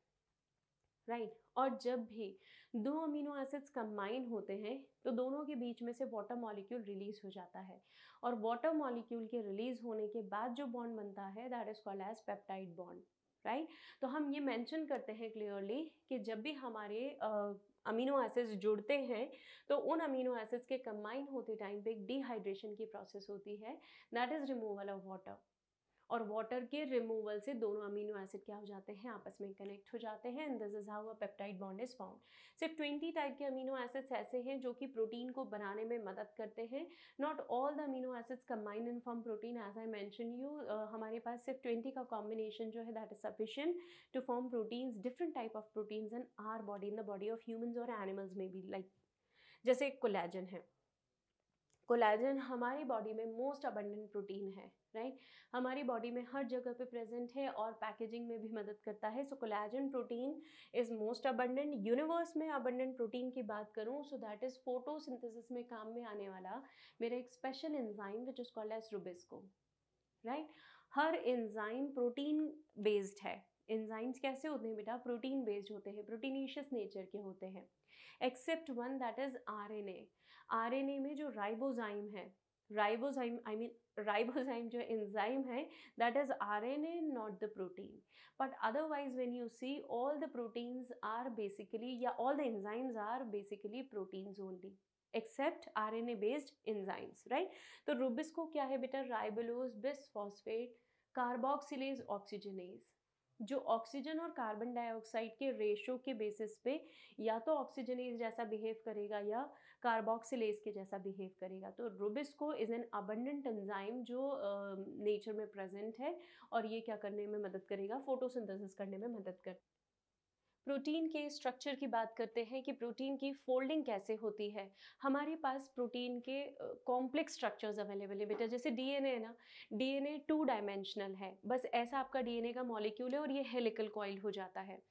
राइट। और जब भी दो अमीनो एसिड्स कंबाइन होते हैं तो दोनों के बीच में से वाटर मॉलिक्यूल रिलीज हो जाता है और वाटर मॉलिक्यूल के रिलीज होने के बाद जो बॉन्ड बनता है that is called as peptide bond, right. तो हम ये मेंशन करते हैं क्लियरली कि जब भी हमारे अमीनो एसिड्स जुड़ते हैं तो उन अमीनो एसिड्स के कंबाइन होते टाइम पे एक डिहाइड्रेशन की प्रोसेस होती है, that is removal of water. और वाटर के रिमूवल से दोनों अमीनो एसिड क्या हो जाते हैं? आपस में कनेक्ट हो जाते हैं and this is how a peptide bond is formed. सिर्फ 20 टाइप के अमीनो एसिड्स ऐसे हैं जो कि प्रोटीन को बनाने में मदद करते हैं। Not all the amino acids combined in form protein, as I mention you, हमारे पास सिर्फ 20 का कॉम्बिनेशन जो है that is sufficient to form proteins, different type of proteins in our body, in the body of humans और animals में भी। Like जैसे कोलेजन है, कोलेजन हमारी बॉडी में मोस्ट अबंडेंट प्रोटीन है, राइट। हमारी बॉडी में हर जगह पे प्रेजेंट है और पैकेजिंग में भी मदद करता है। So collagen protein is most abundant. Universe में अबंडेंट प्रोटीन की बात करूं सो दैट इज फोटोसिंथेसिस में काम में आने वाला मेरा एक special enzyme which is called as rubisco, right. हर एंजाइम प्रोटीन बेस्ड है। एंजाइम्स कैसे होते हैं बेटा? प्रोटीन बेस्ड होते हैं, प्रोटीनिशियस नेचर के होते हैं, except one that is RNA। RNA में जो राइबोजाइम है, राइबोजाइम राइबोजाइम जो एंजाइम है that is RNA not the protein, but otherwise when you see all the proteins are basically या all the enzymes are basically proteins only except RNA based enzymes, right. तो Rubisco क्या है बेटा, ribulose bisphosphate carboxylase oxygenase, जो oxygen और carbon dioxide के ratio के basis पे या तो ऑक्सीजनेज जैसा बिहेव करेगा या कार्बोक्सिलेज के जैसा बिहेव करेगा। तो Rubisco is an abundant enzyme जो नेचर में प्रेजेंट है और ये क्या करने में मदद करेगा, फोटोसिंथेसिस करने में मदद कर। प्रोटीन के स्ट्रक्चर की बात करते हैं कि प्रोटीन की फोल्डिंग कैसे होती है। हमारे पास प्रोटीन के कॉम्प्लेक्स स्ट्रक्चर्स अवेलेबल है बेटा, जैसे डीएनए है ना, डीएनए 2 डायमेंशनल है, बस ऐसा आपका डीएनए का मॉलिक्यूल है और ये हेलिकल कॉइल हो जाता है।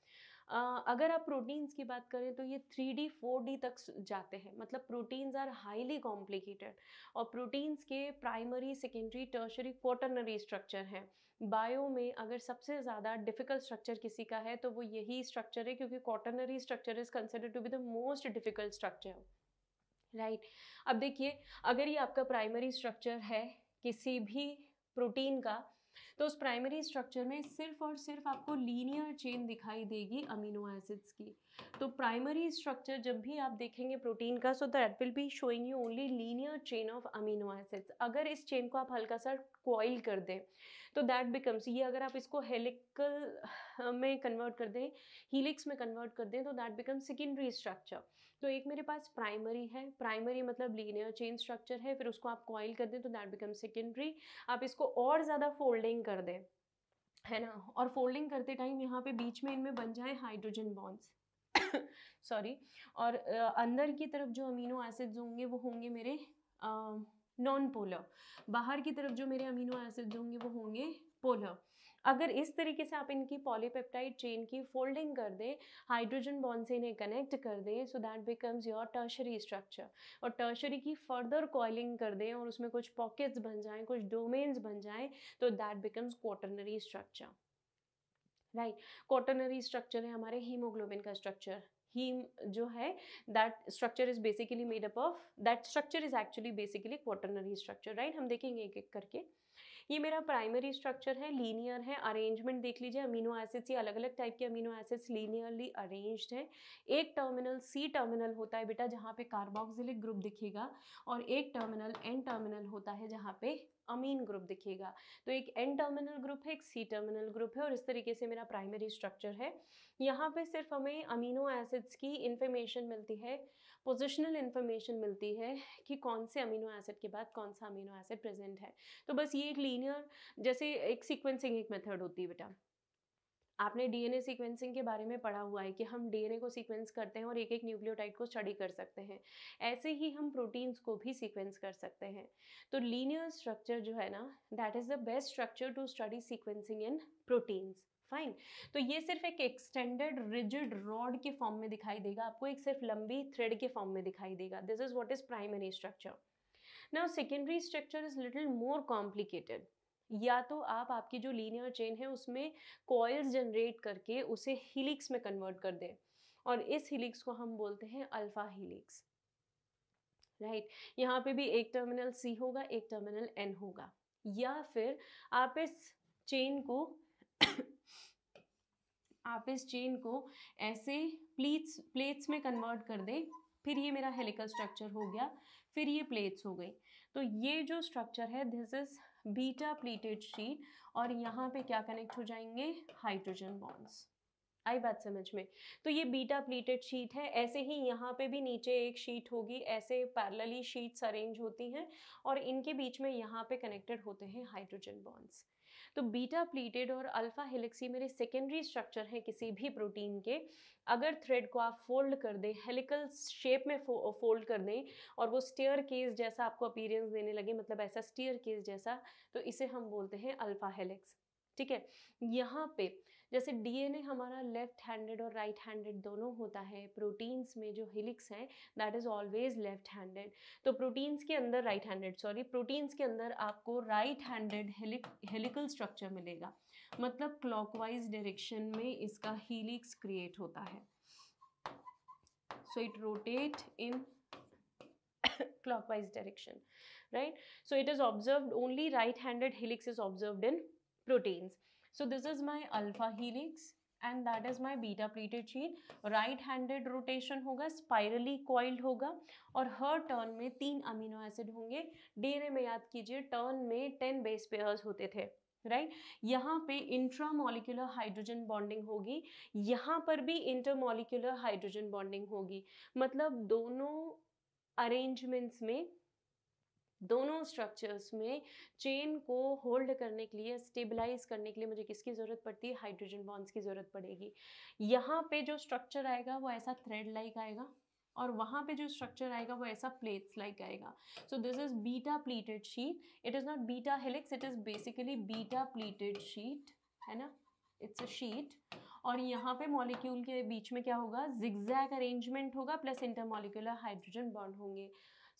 अगर आप प्रोटीन्स की बात करें तो ये 3D 4D तक जाते हैं, मतलब प्रोटीन्स आर हाईली कॉम्प्लिकेटेड। और प्रोटीन्स के primary secondary tertiary quaternary structure हैं। बायो में अगर सबसे ज़्यादा डिफिकल्ट स्ट्रक्चर किसी का है तो वो यही स्ट्रक्चर है, क्योंकि quaternary structure is considered to be the most difficult structure, right. अब देखिए, अगर ये आपका प्राइमरी स्ट्रक्चर है किसी भी प्रोटीन का, तो उस प्राइमरी स्ट्रक्चर में सिर्फ और सिर्फ आपको लीनियर चेन दिखाई देगी अमीनो एसिड्स की। तो प्राइमरी स्ट्रक्चर जब भी आप देखेंगे प्रोटीन का, so that will be showing you only linear chain of amino acids. अगर इस चेन को आप हल्का सा कॉइल कर दें तो दैट बिकम्स, ये अगर आप इसको हेलिकल में कन्वर्ट कर दें, हीलिक्स में कन्वर्ट कर दें, तो दैट बिकम्स सेकेंडरी स्ट्रक्चर। तो एक मेरे पास प्राइमरी है, प्राइमरी मतलब लीनियर चेन स्ट्रक्चर है, फिर उसको आप कॉइल कर दें तो दैट बिकम सेकेंडरी। आप इसको और ज़्यादा फोल्डिंग कर दें, है ना, और फोल्डिंग करते टाइम यहाँ पे बीच में इनमें बन जाए हाइड्रोजन बॉन्ड्स सॉरी, और अंदर की तरफ जो अमीनो एसिड्स होंगे वो होंगे मेरे नॉन पोलर, बाहर की तरफ जो मेरे अमीनो एसिड्स होंगे वो होंगे पोलर। अगर इस तरीके से आप इनकी पॉलीपेप्टाइड चेन की फोल्डिंग कर दें, हाइड्रोजन बॉन्ड से इन्हें कनेक्ट कर दें, so that becomes your tertiary structure. और टर्शरी की फर्दर कॉइलिंग कर दें और उसमें कुछ पॉकेट्स बन जाएं, कुछ डोमेन्स बन जाएं, तो that becomes quaternary structure, right. Quaternary structure है हमारे हीमोग्लोबिन का स्ट्रक्चर। हीम जो है that structure is basically made up of, that structure is actually basically quaternary structure, right. हम देखेंगे एक एक करके। ये मेरा प्राइमरी स्ट्रक्चर है, लीनियर है। अरेंजमेंट देख लीजिए, अमीनो एसिड्स, ये अलग अलग टाइप के अमीनो एसिड्स लीनियरली अरेंज्ड हैं। एक टर्मिनल सी टर्मिनल होता है बेटा जहाँ पे कार्बोक्सिलिक ग्रुप दिखेगा, और एक टर्मिनल एन टर्मिनल होता है जहाँ पे अमीन ग्रुप दिखेगा। तो एक एन टर्मिनल ग्रुप है, एक सी टर्मिनल ग्रुप है, और इस तरीके से मेरा प्राइमरी स्ट्रक्चर है। यहाँ पे सिर्फ हमें अमीनो एसिड्स की इंफॉर्मेशन मिलती है, पोजिशनल इंफॉर्मेशन मिलती है कि कौन से अमीनो एसिड के बाद कौन सा अमीनो एसिड प्रेजेंट है। तो बस ये एक लीनियर, जैसे एक सीक्वेंसिंग एक मेथड होती है बेटा, आपने डीएनए सीक्वेंसिंग के बारे में पढ़ा हुआ है कि हम डीएनए को सीक्वेंस करते हैं और एक एक न्यूक्लियोटाइड को स्टडी कर सकते हैं, ऐसे ही हम प्रोटीन्स को भी सीक्वेंस कर सकते हैं। तो लीनियर स्ट्रक्चर जो है ना, that is the best structure to study sequencing in proteins, fine. तो ये सिर्फ एक एक्सटेंडेड रिजिड रॉड के फॉर्म में दिखाई देगा आपको, एक सिर्फ लंबी थ्रेड के फॉर्म में दिखाई देगा। This is what is primary structure. Now secondary structure is little more complicated. या तो आप आपकी जो लीनियर चेन है उसमें कॉइल्स जनरेट करके उसे हीलिक्स में कन्वर्ट कर दें, और इस हीलिक्स को हम बोलते हैं अल्फा हीलिक्स, राइट। यहाँ पे भी एक टर्मिनल सी होगा, एक टर्मिनल एन होगा। या फिर आप इस चेन को ऐसे प्लेट्स में कन्वर्ट कर दें, फिर ये मेरा हेलिकल स्ट्रक्चर हो गया, फिर ये प्लेट्स हो गई। तो ये जो स्ट्रक्चर है this is beta pleated sheet, और यहाँ पे क्या कनेक्ट हो जाएंगे, हाइड्रोजन बॉन्ड्स। आई बात समझ में। तो ये बीटा प्लेटेड शीट है। ऐसे ही यहाँ पे भी नीचे एक शीट होगी, ऐसे पैरेलली शीट्स अरेंज होती हैं और इनके बीच में यहाँ पे कनेक्टेड होते हैं हाइड्रोजन बॉन्ड्स। तो बीटा प्लेटेड और अल्फा हेलिक्स ये मेरे सेकेंडरी स्ट्रक्चर है किसी भी प्रोटीन के। अगर थ्रेड को आप फोल्ड कर दें, हेलिकल शेप में फोल्ड कर दें और वो स्टेयर केस जैसा आपको अपीयरेंस देने लगे, मतलब ऐसा स्टेयर केस जैसा, तो इसे हम बोलते हैं अल्फा हेलिक्स, ठीक है। यहाँ पे जैसे डीएनए हमारा लेफ्ट हैंडेड और राइट हैंडेड दोनों होता है, प्रोटीन्स में जो हेलिक्स है that is always left handed. तो प्रोटीन्स के अंदर प्रोटीन्स के अंदर आपको राइट हैंडेड हेलिकल स्ट्रक्चर मिलेगा, मतलब क्लॉकवाइज डायरेक्शन में इसका हेलिक्स क्रिएट होता है। So it rotate in clockwise direction, right? So it is observed only right-handed helix is observed in proteins. So this is my alpha helix and that is my beta pleated sheet. right-handed rotation होगा, spirally coiled होगा और हर turn में 3 amino acid होंगे. DNA में याद कीजिए turn में 10 base pairs होते थे, राइट? यहाँ पे इंट्रामोलिकुलर हाइड्रोजन बॉन्डिंग होगी, यहाँ पर भी इंटरमोलिकुलर हाइड्रोजन बॉन्डिंग होगी. मतलब दोनों अरेंजमेंट्स में, दोनों स्ट्रक्चर्स में चेन को होल्ड करने के लिए, स्टेबलाइज करने के लिए मुझे किसकी ज़रूरत पड़ती है? हाइड्रोजन बॉन्ड्स की ज़रूरत पड़ेगी. यहाँ पे जो स्ट्रक्चर आएगा वो ऐसा थ्रेड लाइक आएगा और वहाँ पे जो स्ट्रक्चर आएगा वो ऐसा प्लेट्स लाइक आएगा. सो this is beta pleated sheet. It is not beta helix, it is basically beta pleated sheet, है ना? It's a sheet. और यहाँ पे मॉलिक्यूल के बीच में क्या होगा? जिगजैग अरेंजमेंट होगा प्लस इंटरमॉलिक्यूलर हाइड्रोजन बॉन्ड होंगे.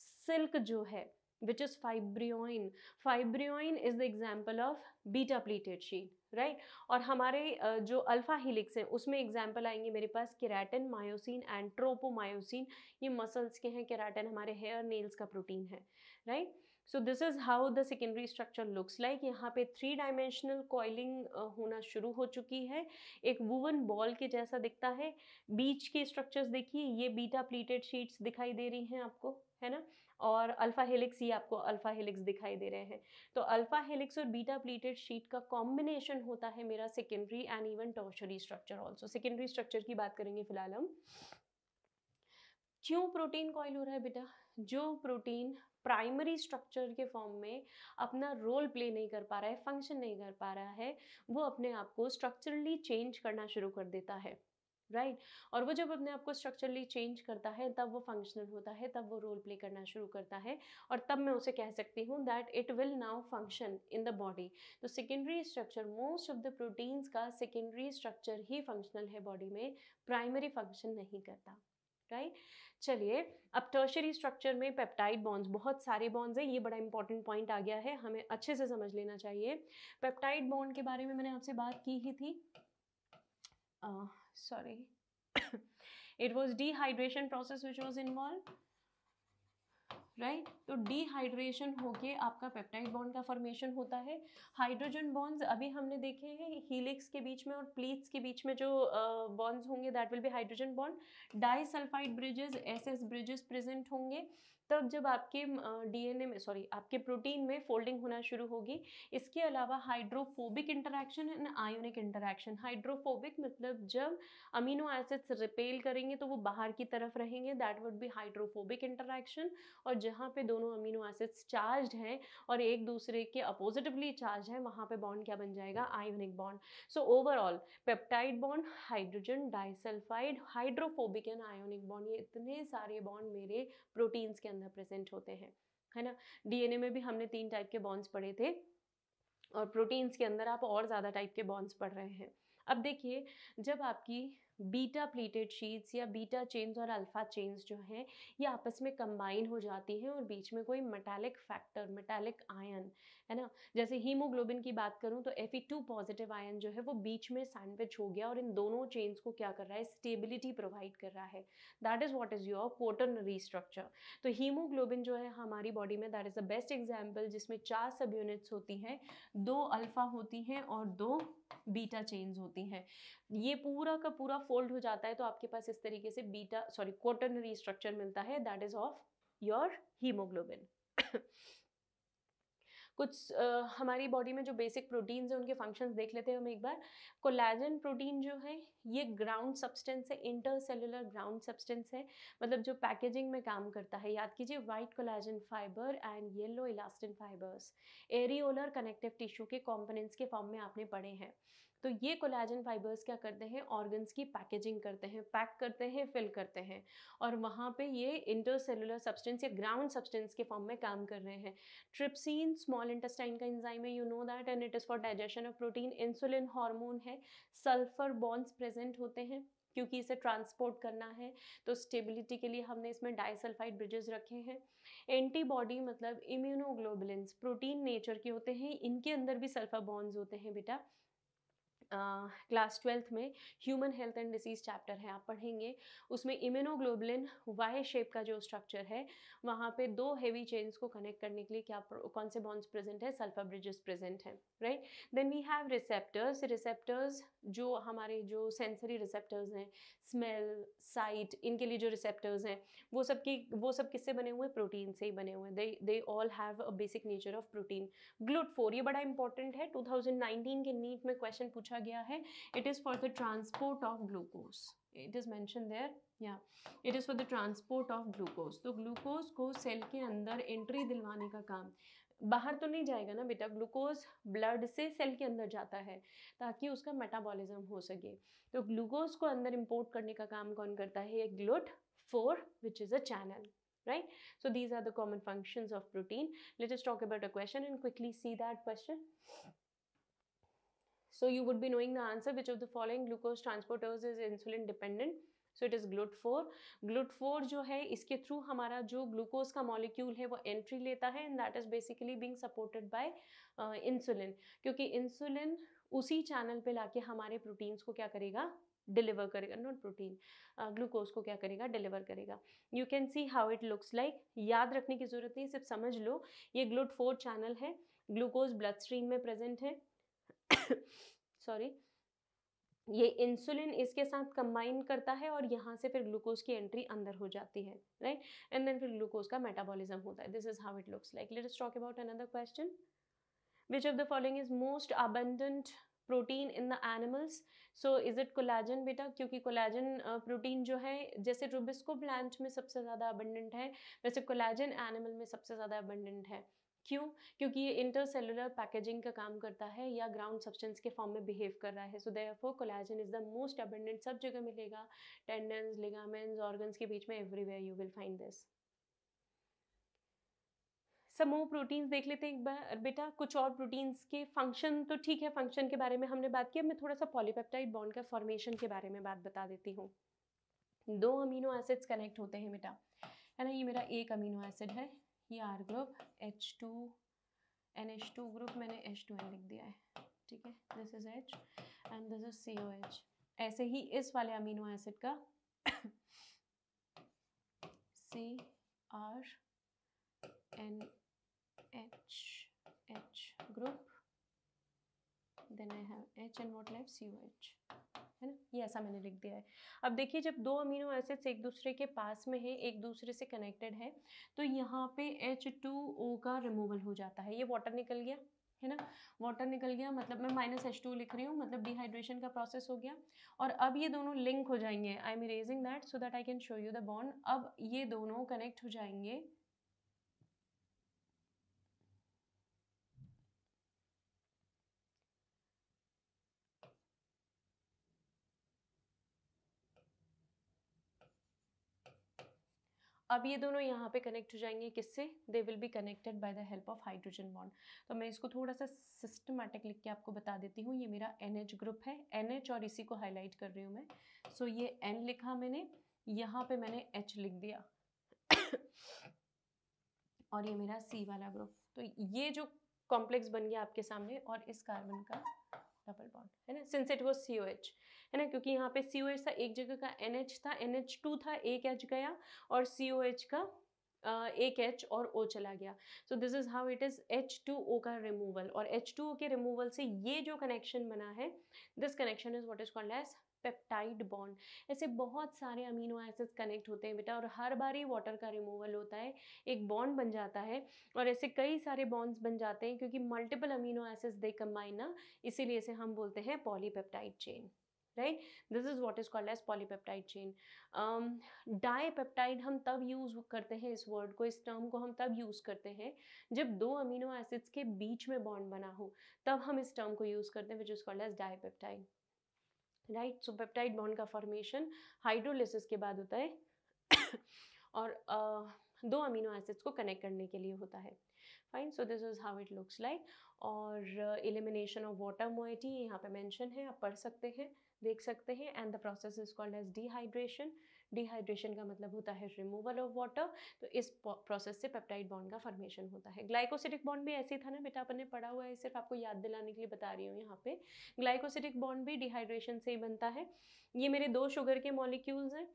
सिल्क जो है which is fibrinoin. Fibrinoin is the example of beta pleated sheet, right? और हमारे जो अल्फा हेलिक्स हैं उसमें एग्जाम्पल आएंगे मेरे पास केराटिन, मायोसिन एंड ट्रोपोमायोसिन. ये मसल्स के हैं. केराटिन हमारे हेयर नेल्स का प्रोटीन है, right? So this is how the secondary structure looks like. यहाँ पे 3 डायमेंशनल कॉइलिंग होना शुरू हो चुकी है. एक वुवन बॉल के जैसा दिखता है. बीच के स्ट्रक्चर्स देखिए, ये बीटा प्लीटेड शीट्स दिखाई दे रही हैं आपको, है ना? और अल्फा हेलिक्स, ये आपको अल्फा हेलिक्स दिखाई दे रहे हैं. तो अल्फा हेलिक्स और बीटा प्लीटेड शीट का कॉम्बिनेशन होता है मेरा secondary and even tertiary structure also. Secondary structure की बात करेंगे फिलहाल हम. क्यों प्रोटीन कॉइल हो रहा है बेटा? जो प्रोटीन प्राइमरी स्ट्रक्चर के फॉर्म में अपना रोल प्ले नहीं कर पा रहा है, फंक्शन नहीं कर पा रहा है, वो अपने आप को स्ट्रक्चरली चेंज करना शुरू कर देता है, राइट? और वो जब अपने आप को स्ट्रक्चरली चेंज करता है तब वो फंक्शनल होता है, तब वो रोल प्ले करना शुरू करता है और तब मैं उसे कह सकती हूँ that it will now function in the body. तो secondary structure, most of the proteins का सेकेंडरी स्ट्रक्चर ही फंक्शनल है बॉडी में, प्राइमरी फंक्शन नहीं करता, राइट? चलिए, अब टर्शियरी स्ट्रक्चर में पेप्टाइड बॉन्ड्स, बहुत सारे बॉन्ड्स हैं. ये बड़ा इंपॉर्टेंट पॉइंट आ गया है, हमें अच्छे से समझ लेना चाहिए. पेप्टाइड बॉन्ड के बारे में मैंने आपसे बात की ही थी. sorry it was dehydration process which was involved, right? तो डिहाइड्रेशन होके आपका पेप्टाइड बॉन्ड का फॉर्मेशन होता है. हाइड्रोजन बॉन्ड्स अभी हमने देखे हैं हीलिक्स के बीच में और प्लीट्स के बीच में जो बॉन्ड्स होंगे that will be hydrogen bond. Disulphide bridges, SS bridges present होंगे तब जब आपके डीएनए में, सॉरी, आपके प्रोटीन में फोल्डिंग होना शुरू होगी. इसके अलावा hydrophobic interaction and ionic interaction. Hydrophobic मतलब जब अमीनो एसिड्स रिपेल करेंगे तो वो बाहर की तरफ रहेंगे, that would be hydrophobic interaction. और जहाँ पे दोनों अमीनो एसिड्स चार्ज्ड हैं और एक दूसरे के अपोजिटिवली चार्ज है, वहाँ पे बॉन्ड क्या बन जाएगा? Ionic bond. So overall peptide bond, hydrogen, disulphide, hydrophobic and ionic bond, ये इतने सारे बॉन्ड मेरे प्रोटीन्स के अंदर प्रेजेंट होते हैं, है ना? डीएनए में भी हमने 3 टाइप के बॉन्ड्स पढ़े थे और प्रोटीन्स के अंदर आप और ज़्यादा टाइप के बॉन्ड्स पढ़ रहे हैं. अब देखिए, जब आपकी बीटा प्लीटेड शीट्स या बीटा चेन्स और अल्फा चेन्स जो हैं ये आपस में कंबाइन हो जाती हैं और बीच में कोई मेटालिक फैक्टर, मेटालिक आयन, है ना? जैसे हीमोग्लोबिन की बात करूं तो Fe2 पॉजिटिव आयन जो है वो बीच में सैंडविच हो गया और इन दोनों चेन्स को क्या कर रहा है? स्टेबिलिटी प्रोवाइड कर रहा है. That is what is your quaternary structure. तो हीमोग्लोबिन जो है हमारी बॉडी में, that is the best example, जिसमें 4 सब यूनिट्स होती हैं, 2 अल्फा होती हैं और 2 बीटा चेन्स होती हैं. ये पूरा का पूरा फोल्ड हो जाता है तो आपके पास इस तरीके से क्वॉटरनरी स्ट्रक्चर मिलता है, that is of your haemoglobin. कुछ हमारी बॉडी में जो बेसिक प्रोटीन्स हैं उनके फंक्शंस देख लेते हैं हम एक बार. कोलेजन प्रोटीन जो है ये ग्राउंड सब्सटेंस है, इंटरसेलुलर ग्राउंड सब्सटेंस है, मतलब जो पैकेजिंग में काम करता है. याद कीजिए, white collagen fibre and yellow elastin fibres areolar connective tissue के कंपोनेंट्स के फॉर्म में आपने पढ़े हैं. तो ये कोलेजन फाइबर्स क्या करते हैं? ऑर्गन्स की पैकेजिंग करते हैं, पैक करते हैं, फिल करते हैं और वहाँ पे ये इंटरसेलुलर सब्सटेंस या ग्राउंड सब्सटेंस के फॉर्म में काम कर रहे हैं. ट्रिप्सिन स्मॉल इंटेस्टाइन का एंजाइम है, you know that, and it is for digestion of protein. Insulin hormone है. सल्फर बॉन्ड्स प्रेजेंट होते हैं क्योंकि इसे ट्रांसपोर्ट करना है, तो स्टेबिलिटी के लिए हमने इसमें डाइसल्फाइड ब्रिजेस रखे हैं. एंटीबॉडी मतलब इम्यूनोग्लोबुलिन्स प्रोटीन नेचर के होते हैं, इनके अंदर भी सल्फर बॉन्ड्स होते हैं बेटा. क्लास 12th में human health and disease chapter है, आप पढ़ेंगे। उसमें इम्यूनोग्लोबुलिन वाई शेप का जो स्ट्रक्चर है, वहाँ पे 2 हेवी चेन्स को कनेक्ट करने के लिए कौन से बॉन्ड्स प्रेजेंट है, सल्फर ब्रिजेस प्रेजेंट हैं, right. Then we have receptors. Receptors जो हमारे जो सेंसरी रिसेप्टर्स हैं, स्मेल, साइट, इनके लिए जो रिसेप्टर्स हैं, वो सब किससे बने हुए हैं, प्रोटीन से ही बने हुए हैं। They all have a basic nature of protein. GLUT4 ये बड़ा इंपॉर्टेंट है, 2019 के नीट में क्वेश्चन पूछा गया है। It is for the transport of glucose, it is mention there, या it is for the transport of glucose. तो ग्लूकोज को सेल के अंदर एंट्री दिलवाने का काम, बाहर तो नहीं जाएगा ना बेटा, ग्लूकोज ब्लड से सेल के अंदर जाता है ताकि उसका मेटाबॉलिज्म हो सके। तो ग्लूकोज को अंदर इंपोर्ट करने का काम कौन करता है, GLUT4, which is a channel, right? So these are the common functions of protein. Let us talk about a question and quickly see that question. So you would be knowing the answer. Which of the following glucose transporters is insulin dependent? So it is GLUT4. GLUT4 जो है, इसके through हमारा जो glucose का molecule है वो entry लेता है, and that is basically being supported by insulin, क्योंकि इंसुलिन उसी चैनल पे लाके हमारे प्रोटीन्स को क्या करेगा, डिलीवर करेगा, नॉट प्रोटीन, ग्लूकोज को क्या करेगा, डिलीवर करेगा। You can see how it looks like. याद रखने की जरूरत नहीं, सिर्फ समझ लो ये GLUT4 चैनल है, ग्लूकोज ब्लड स्ट्रीम में प्रेजेंट है सॉरी, ये इंसुलिन इसके साथ कंबाइन करता है और यहाँ से फिर ग्लूकोज की एंट्री अंदर हो जाती है, राइट, एंड देन फिर ग्लूकोज का मेटाबॉलिज्म होता है। This is how it looks like. Let us talk about another question. Which of the following is most abundant protein in the animals? So is it collagen बेटा, क्योंकि collagen protein जो है, जैसे Rubisco plant में सबसे ज़्यादा abundant है, वैसे कोलेजन एनिमल में सबसे ज़्यादा अबंडेंट है। क्यों? क्योंकि ये इंटरसेलुलर पैकेजिंग का काम करता है या ग्राउंड सब्सटेंस के फॉर्म में बिहेव कर रहा है। So therefore collagen is the most abundant, सब जगह मिलेगा, टेंडन्स, लिगामेंट्स, ऑर्गन्स के बीच में, everywhere you will find this. समूह प्रोटीन्स देख लेते हैं एक बार बेटा। कुछ और प्रोटीन्स के फंक्शन तो ठीक है, फंक्शन के बारे में हमने बात की, अब मैं थोड़ा सा पॉलीपेप्टाइड बॉन्ड का फॉर्मेशन के बारे में बात बता देती हूँ। 2 अमीनो एसिड्स कनेक्ट होते हैं बेटा, है ना। ये मेरा एक अमीनो एसिड है, ये R group, H2 NH2 group, मैंने H2N लिख दिया है, ठीक है, this is H and this is COH। ऐसे ही इस वाले अमीनो एसिड का CRNH group, then I have H and what left, COH, है ना। ये ऐसा मैंने लिख दिया है। अब देखिए, जब 2 अमीनो एसिड्स एक दूसरे के पास में है, एक दूसरे से कनेक्टेड है, तो यहाँ पे H2O का रिमूवल हो जाता है, ये वाटर निकल गया, है ना, वाटर निकल गया, मतलब मैं -H2 लिख रही हूँ, मतलब डिहाइड्रेशन का प्रोसेस हो गया। और अब ये दोनों लिंक हो जाएंगे, I am erasing that so that I can show you the bond. अब ये दोनों कनेक्ट हो जाएंगे, अब ये दोनों यहाँ पे कनेक्ट हो जाएंगे, किससे, दे will be connected by the help of hydrogen bond. तो मैं इसको थोड़ा सा सिस्टमैटिक लिख के आपको बता देती हूँ। ये मेरा NH ग्रुप है, NH, और इसी को हाईलाइट कर रही हूँ मैं। सो ये N लिखा मैंने, यहाँ पे मैंने H लिख दिया और ये मेरा C वाला ग्रुप। तो ये जो कॉम्प्लेक्स बन गया आपके सामने, और इस कार्बन का डबल बॉन्ड, है ना, सिंस इट वाज COH, है ना, क्योंकि यहाँ पे COH था, एक जगह का NH था, NH2 था, एक H गया, और COH का एक H और O चला गया। सो this is how it is H2O का रिमूवल, और H2O के रिमूवल से ये जो कनेक्शन बना है, this connection is what is called as peptide bond. ऐसे बहुत सारे अमीनो एसिड्स कनेक्ट होते हैं बेटा, और हर बार ही वाटर का रिमूवल होता है, एक बॉन्ड बन जाता है, और ऐसे कई सारे बॉन्ड्स बन जाते हैं, क्योंकि multiple amino acids they combine ना, इसीलिए इसे हम बोलते हैं polypeptide chain, right. This is what is called as polypeptide chain. Dipeptide हम तब यूज करते हैं, इस वर्ड को, इस टर्म को हम तब यूज करते हैं जब 2 अमीनो एसिड्स के बीच में बॉन्ड बना हो, तब हम इस टर्म को यूज करते हैं, which is called as dipeptide, right. So peptide bond का फॉर्मेशन हाइड्रोलिसिस के बाद होता है और 2 अमीनो एसिड्स को कनेक्ट करने के लिए होता है, fine. So this is how it looks like. और एलिमिनेशन ऑफ वाटर मोइटी यहाँ पे मेंशन है, आप पढ़ सकते हैं, देख सकते हैं, and the process is called as dehydration. Dehydration का मतलब होता है रिमूवल ऑफ वाटर, तो इस प्रोसेस से पेप्टाइड बॉन्ड का फॉर्मेशन होता है। ग्लाइकोसिडिक बॉन्ड भी ऐसे ही था ना बेटा, अपन ने पढ़ा हुआ है, सिर्फ आपको याद दिलाने के लिए बता रही हूँ यहाँ पे। ग्लाइकोसिडिक बॉन्ड भी डिहाइड्रेशन से ही बनता है। ये मेरे 2 शुगर के मॉलिक्यूल्स हैं,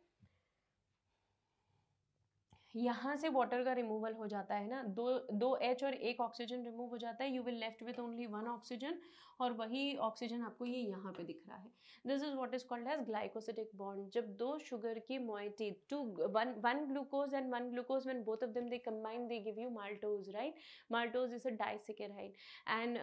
यहाँ से वाटर का रिमूवल हो जाता है ना, दो H और एक ऑक्सीजन रिमूव हो जाता है, you will left with only 1 oxygen, और वही ऑक्सीजन आपको ये यहाँ पे दिख रहा है। This is what is called as glycosidic bond. जब 2 शुगर की moiety, one glucose and 1 glucose, when both of them they combine they give you maltose, right. Maltose is a disaccharide. And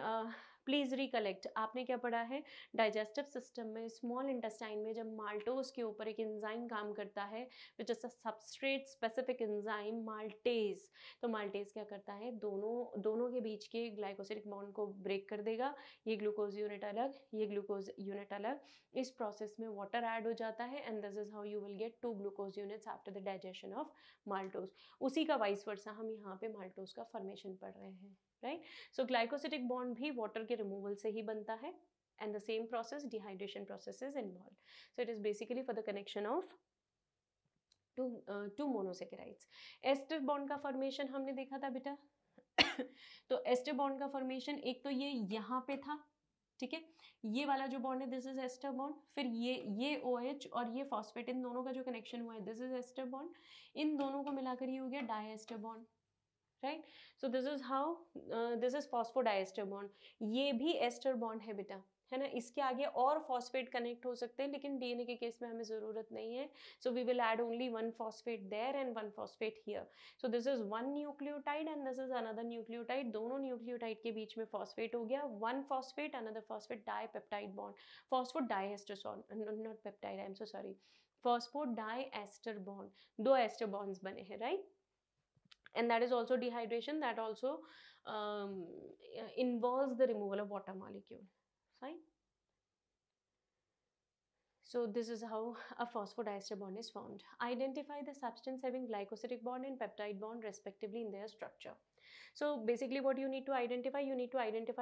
please recollect, आपने क्या पढ़ा है digestive system में, small intestine में, जब maltose के ऊपर एक एंजाइम काम करता है which is a substrate specific enzyme maltase. तो माल्टेज क्या करता है, दोनों के बीच के ग्लाइकोसिडिक बॉन्ड को ब्रेक कर देगा। ये ग्लूकोज यूनिट अलग, ये ग्लूकोज यूनिट अलग, इस प्रोसेस में वाटर ऐड हो जाता है, and this is how you will get 2 glucose units after the digestion of maltose. उसी का वाइस वर्सा हम यहाँ पे माल्टोज का फॉर्मेशन पढ़ रहे हैं, राइट। सो ग्लाइकोसिडिक बॉन्ड भी वाटर के रिमूवल से ही बनता है, and the same process, dehydration process is involved. So it is basically for the connection of two monosaccharides. Ester bond का फॉर्मेशन हमने देखा था बेटा तो एस्टर बॉन्ड का फॉर्मेशन एक तो ये यहाँ पे था, ठीक है, ये वाला जो बॉन्ड है दिस इज एस्टर बॉन्ड, फिर ये OH और ये फॉस्फेट, इन दोनों का जो कनेक्शन हुआ है दिस इज एस्टर बॉन्ड, इन दोनों को मिलाकर ये हो गया diester bond, right. So this is how, this is phosphodiester bond, ये भी एस्टर बॉन्ड है बेटा, है ना। इसके आगे और फॉस्फेट कनेक्ट हो सकते हैं, लेकिन DNA के केस में हमें ज़रूरत नहीं है। So we will add only 1 phosphate there and 1 phosphate here. So this is 1 nucleotide and this is another nucleotide. दोनों न्यूक्लियोटाइड के बीच में फॉस्फेट हो गया, 1 phosphate another phosphate, dipeptide bond, phosphodiester, not peptide, I am so sorry, phosphodiester bond, 2 ester bonds बने हैं, right. And that is also dehydration, that also involves the removal of water molecule, fine. So this is how a phosphodiester bond is formed. Identify the substance having glycosidic bond and peptide bond respectively in their structure. So basically what you need to identify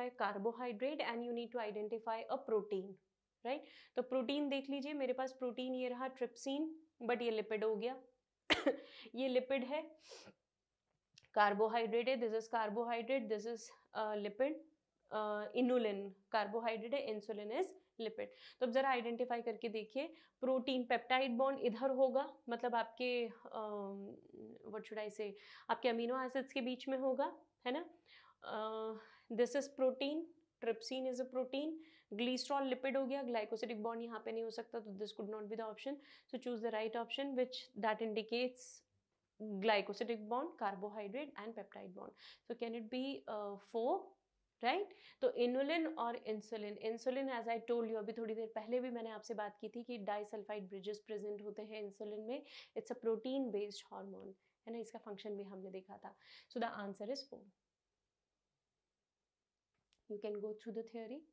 a carbohydrate and you need to identify a protein, right. तो protein देख लीजिए, मेरे पास protein ये रहा trypsin, but ये lipid हो गया ये lipid है, कार्बोहाइड्रेट है, this is carbohydrate, this is lipid, inulin carbohydrate है, इंसुलिन इज लिपिड। तो अब जरा आइडेंटिफाई करके देखिए, प्रोटीन पेप्टाइड बॉन्ड इधर होगा, मतलब आपके व्हाट शुड आई से, आपके अमीनो एसिड्स के बीच में होगा, है ना। This is protein, trypsin is a protein, glycerol lipid हो गया, ग्लाइकोसिडिक बॉन्ड यहाँ पे नहीं हो सकता, तो this could not be the option. So choose the right option which that indicates glycosidic bond, carbohydrate and peptide bond. So can it be 4, right? तो inulin और insulin, insulin as I told you, अभी थोड़ी देर पहले भी मैंने आपसे बात की थी कि डाइसल्फाइड ब्रिजेस प्रेजेंट होते हैं इंसुलिन में, it's a protein based hormone, है ना, इसका फंक्शन भी हमने देखा था। So the answer is 4. You can go through the theory.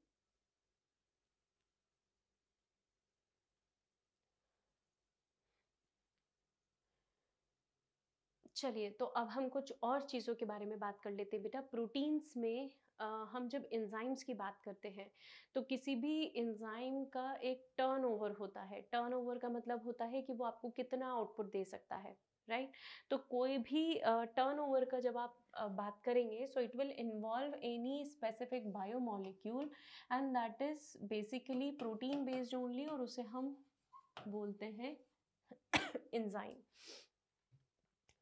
चलिए, तो अब हम कुछ और चीज़ों के बारे में बात कर लेते हैं बेटा। प्रोटीन्स में हम जब एंजाइम्स की बात करते हैं तो किसी भी एंजाइम का एक टर्नओवर होता है। टर्नओवर का मतलब होता है कि वो आपको कितना आउटपुट दे सकता है, राइट। तो कोई भी टर्नओवर का जब आप बात करेंगे, so it will involve any specific biomolecule and that is basically protein based only, और उसे हम बोलते हैं enzyme,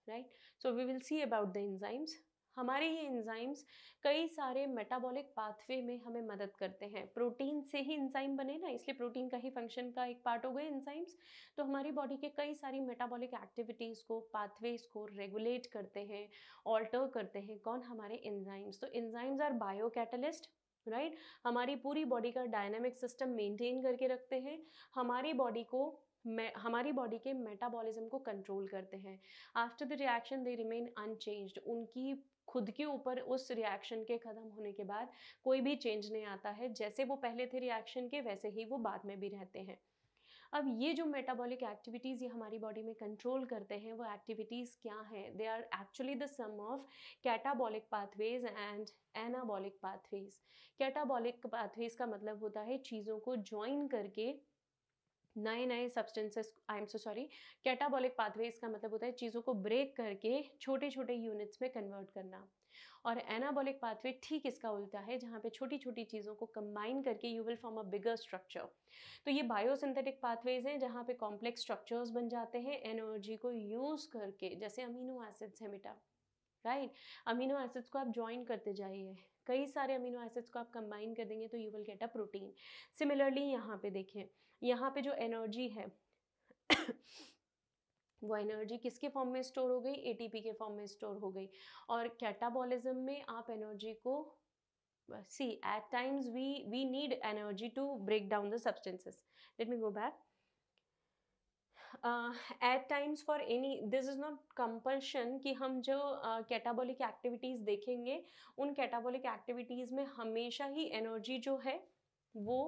right. So we will see about the enzymes. हमारे ये एंजाइम्स कई सारे मेटाबॉलिक पाथवे में हमें मदद करते हैं। प्रोटीन से ही एंजाइम बने ना, इसलिए प्रोटीन का ही फंक्शन का एक पार्ट हो गए एंजाइम्स। तो हमारी बॉडी के कई सारी मेटाबॉलिक एक्टिविटीज़ को, पाथवेज को रेगुलेट करते हैं, ऑल्टर करते हैं, कौन, हमारे एंजाइम्स। तो enzymes are biocatalyst, right. हमारी पूरी बॉडी का डायनामिक सिस्टम मेंटेन करके रखते हैं, हमारी बॉडी के मेटाबॉलिज्म को कंट्रोल करते हैं। After the reaction they remain unchanged, उनकी खुद के ऊपर उस रिएक्शन के ख़त्म होने के बाद कोई भी चेंज नहीं आता है, जैसे वो पहले थे रिएक्शन के वैसे ही वो बाद में भी रहते हैं। अब ये जो मेटाबॉलिक एक्टिविटीज़ ये हमारी बॉडी में कंट्रोल करते हैं, वो एक्टिविटीज़ क्या हैं? They are actually the sum of catabolic pathways and anabolic pathways. Catabolic pathways का मतलब होता है चीज़ों को ज्वाइन करके नए नए substances, I am so sorry, catabolic pathways का मतलब होता है चीज़ों को ब्रेक करके छोटे छोटे यूनिट्स में कन्वर्ट करना। और एनाबॉलिक पाथवे ठीक इसका उल्टा है, जहाँ पे छोटी छोटी चीज़ों को कंबाइन करके you will form a bigger structure. तो ये बायोसिंथेटिक पाथवेज हैं जहाँ पे कॉम्प्लेक्स स्ट्रक्चर्स बन जाते हैं एनर्जी को यूज़ करके, जैसे अमीनो एसिड्स हैं बेटा, राइट। अमीनो एसिड्स को आप ज्वाइन करते जाइए, कई सारे अमीनो एसिड्स को आप कंबाइन कर देंगे तो you will get a protein. Similarly यहाँ पे देखें, यहाँ पे जो एनर्जी है वो एनर्जी किसके फॉर्म में स्टोर हो गई, एटीपी के फॉर्म में स्टोर हो गई। और कैटाबॉलिज्म में आप एनर्जी को, see at times we need energy to break down the substances. Let me go back. At times for any, this is not compulsion कि हम जो कैटाबॉलिक एक्टिविटीज़ देखेंगे उन कैटाबॉलिक एक्टिविटीज़ में हमेशा ही एनर्जी जो है वो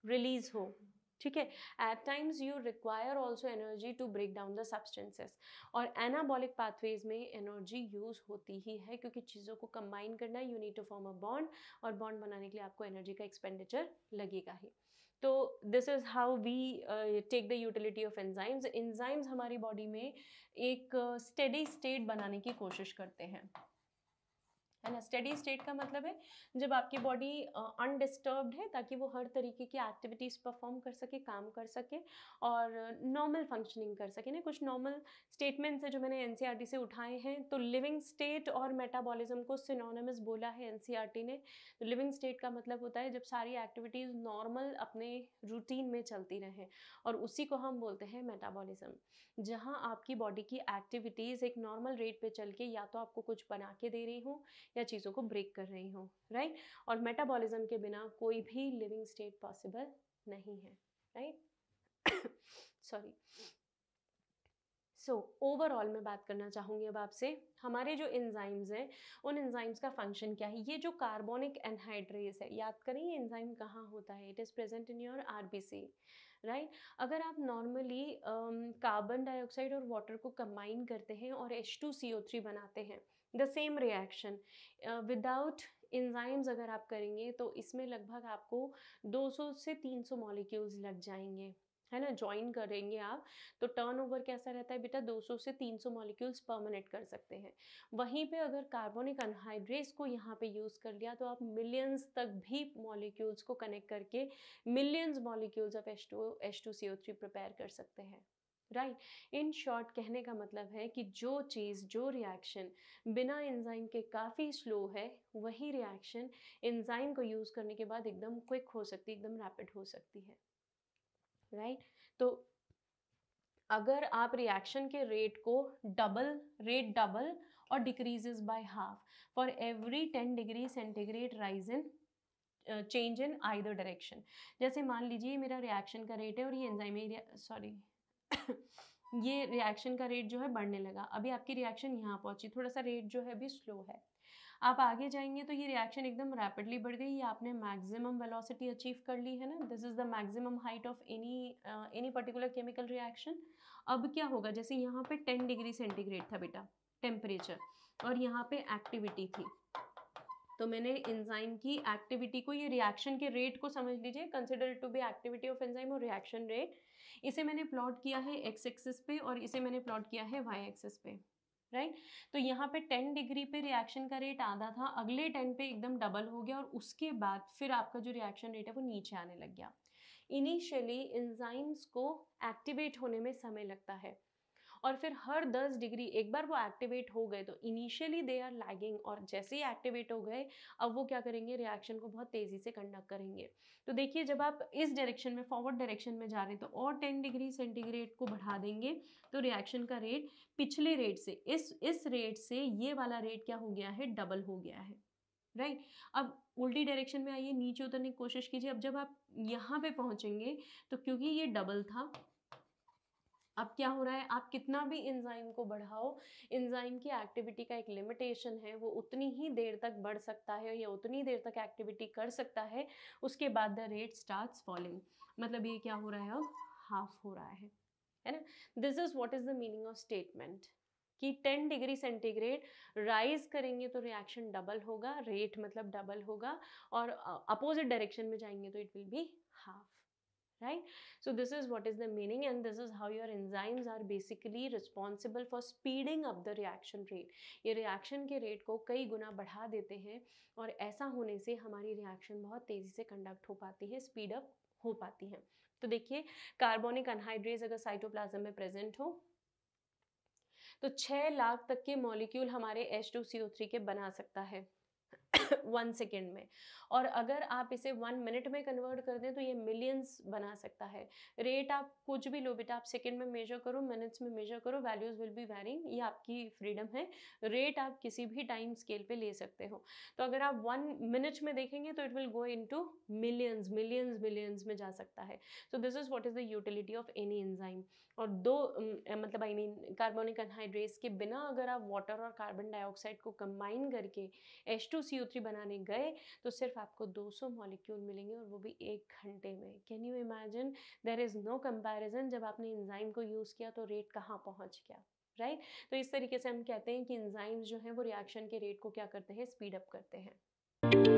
रिलीज हो, ठीक है। At times you require also energy to break down the substances. और एनाबॉलिक पाथवेज में एनर्जी यूज होती ही है, क्योंकि चीज़ों को कंबाइन करना है, you need to form a bond, और बॉन्ड बनाने के लिए आपको एनर्जी का एक्सपेंडिचर लगेगा ही। तो this is how we take the utility of enzymes. Enzymes हमारी बॉडी में एक स्टेडी स्टेट बनाने की कोशिश करते हैं, है ना। स्टेडी स्टेट का मतलब है जब आपकी बॉडी अनडिस्टर्ब्ड है, ताकि वो हर तरीके की एक्टिविटीज़ परफॉर्म कर सके, काम कर सके और नॉर्मल फंक्शनिंग कर सके ना। कुछ नॉर्मल स्टेटमेंट्स है जो मैंने एनसीईआरटी से उठाए हैं। तो लिविंग स्टेट और मेटाबॉलिज्म को सिनोनिमस बोला है एनसीईआरटी ने। तो लिविंग स्टेट का मतलब होता है जब सारी एक्टिविटीज़ नॉर्मल अपने रूटीन में चलती रहें, और उसी को हम बोलते हैं मेटाबॉलिज्म, जहाँ आपकी बॉडी की एक्टिविटीज़ एक नॉर्मल रेट पे चल के या तो आपको कुछ बना के दे रही हो या चीज़ों को ब्रेक कर रही हो, राइट। और मेटाबॉलिज्म के बिना कोई भी लिविंग स्टेट पॉसिबल नहीं है, राइट। सॉरी। सो ओवरऑल मैं बात करना चाहूँगी अब आपसे, हमारे जो एंजाइम्स हैं उन एंजाइम्स का फंक्शन क्या है। ये जो कार्बोनिक एनहाइड्रेस है, याद करें ये एंजाइम कहाँ होता है, it is present in your RBC, right. अगर आप नॉर्मली कार्बन डाइऑक्साइड और वाटर को कंबाइन करते हैं और H2CO3 बनाते हैं, the same reaction without enzymes अगर आप करेंगे तो इसमें लगभग आपको 200 से 300 मॉलिक्यूल्स लग जाएंगे, है ना। ज्वाइन करेंगे आप तो टर्नओवर कैसा रहता है बेटा, 200 से 300 मॉलिक्यूल्स परमानेंट कर सकते हैं। वहीं पे अगर कार्बोनिक अनहाइड्रेस को यहाँ पे यूज़ कर लिया तो आप मिलियंस तक भी मॉलिक्यूल्स को कनेक्ट करके millions molecules of H2CO3 prepare कर सकते हैं, राइट। इन शॉर्ट कहने का मतलब है कि जो चीज़, जो रिएक्शन बिना एंजाइम के काफ़ी स्लो है, वही रिएक्शन एंजाइम को यूज़ करने के बाद एकदम क्विक हो सकती है, एकदम रैपिड हो सकती है, राइट। तो अगर आप रिएक्शन के रेट को डबल और decreases by half for every 10 degree centigrade rise in change in either direction. जैसे मान लीजिए मेरा रिएक्शन का रेट है और ये एंजाइम, सॉरी ये रिएक्शन का रेट जो है बढ़ने लगा, अभी आपकी रिएक्शन यहाँ पहुंची, थोड़ा सा रेट जो है अभी स्लो है, आप आगे जाएंगे तो ये रिएक्शन एकदम रैपिडली बढ़ गई, ये आपने मैक्सिमम वेलोसिटी अचीव कर ली है ना। This is the maximum height of any particular chemical reaction. अब क्या होगा, जैसे यहाँ पे 10 डिग्री सेंटीग्रेड था बेटा टेम्परेचर, और यहाँ पे एक्टिविटी थी, तो मैंने एंजाइम की एक्टिविटी को, ये रिएक्शन के रेट को समझ लीजिए, consider to be activity of enzyme और रिएक्शन रेट, इसे मैंने प्लॉट किया है एक्स एक्सिस पे और इसे मैंने प्लॉट किया है वाई एक्सिस पे, राइट। तो यहाँ पे 10 डिग्री पे रिएक्शन का रेट आधा था, अगले 10 पे एकदम डबल हो गया, और उसके बाद फिर आपका जो रिएक्शन रेट है वो नीचे आने लग गया। इनिशियली एंजाइम्स को एक्टिवेट होने में समय लगता है, और फिर हर 10 डिग्री एक बार वो एक्टिवेट हो गए तो इनिशियली दे आर लैगिंग, और जैसे ही एक्टिवेट हो गए अब वो क्या करेंगे, रिएक्शन को बहुत तेज़ी से कंडक्ट करेंगे। तो देखिए जब आप इस डायरेक्शन में, फॉरवर्ड डायरेक्शन में जा रहे हैं तो और 10 डिग्री सेंटीग्रेड को बढ़ा देंगे तो रिएक्शन का रेट पिछले रेट से, इस रेट से ये वाला रेट क्या हो गया है, डबल हो गया है, राइट। अब उल्टी डायरेक्शन में आइए, नीचे उतरने की कोशिश कीजिए। अब जब आप यहाँ पे पहुँचेंगे तो क्योंकि ये डबल था, अब क्या हो रहा है, आप कितना भी एंजाइम को बढ़ाओ, एंजाइम की एक्टिविटी का एक लिमिटेशन है, वो उतनी ही देर तक बढ़ सकता है या उतनी देर तक एक्टिविटी कर सकता है, उसके बाद द रेट स्टार्ट्स फॉलिंग। मतलब ये क्या हो रहा है, अब हाफ हो रहा है ना। This is what is the meaning of statement कि 10 डिग्री सेंटीग्रेड राइज करेंगे तो रिएक्शन डबल होगा, रेट मतलब डबल होगा, और अपोजिट डायरेक्शन में जाएंगे तो it will be half, right? So this is what is the meaning, and this is how your enzymes are basically responsible for speeding up the reaction rate. ये reaction के rate को कई गुना बढ़ा देते हैं, और ऐसा होने से हमारी reaction बहुत तेज़ी से conduct हो पाती है, speed up हो पाती है। तो देखिए, कार्बोनिक अनहाइड्रेज अगर साइटोप्लाज्म में प्रेजेंट हो तो 6 लाख तक के मॉलिक्यूल हमारे H2CO3 के बना सकता है 1 सेकेंड में, और अगर आप इसे 1 मिनट में कन्वर्ट कर दें तो ये मिलियंस बना सकता है। रेट आप कुछ भी लो बेटा, आप सेकेंड में मेजर करो, मिनट्स में मेजर करो, वैल्यूज विल बी वेरिंग, ये आपकी फ्रीडम है। रेट आप किसी भी टाइम स्केल पे ले सकते हो। तो अगर आप 1 मिनट में देखेंगे तो it will go into millions millions millions में जा सकता है। सो this is what is the utility of any enzyme. और दो मतलब आई मीन कार्बोनिक अनहाइड्रेस के बिना अगर आप वाटर और कार्बन डाइऑक्साइड को कंबाइन करके H2CO3 बनाने गए तो सिर्फ आपको 200 मॉलिक्यूल मिलेंगे, और वो भी 1 घंटे में। Can you imagine? There is no comparison. जब आपने एंजाइम को यूज़ किया तो रेट कहाँ पहुँच गया, राइट? तो इस तरीके से हम कहते हैं कि एंजाइम्स जो हैं वो रिएक्शन के रेट को क्या करते हैं, स्पीड अप करते हैं।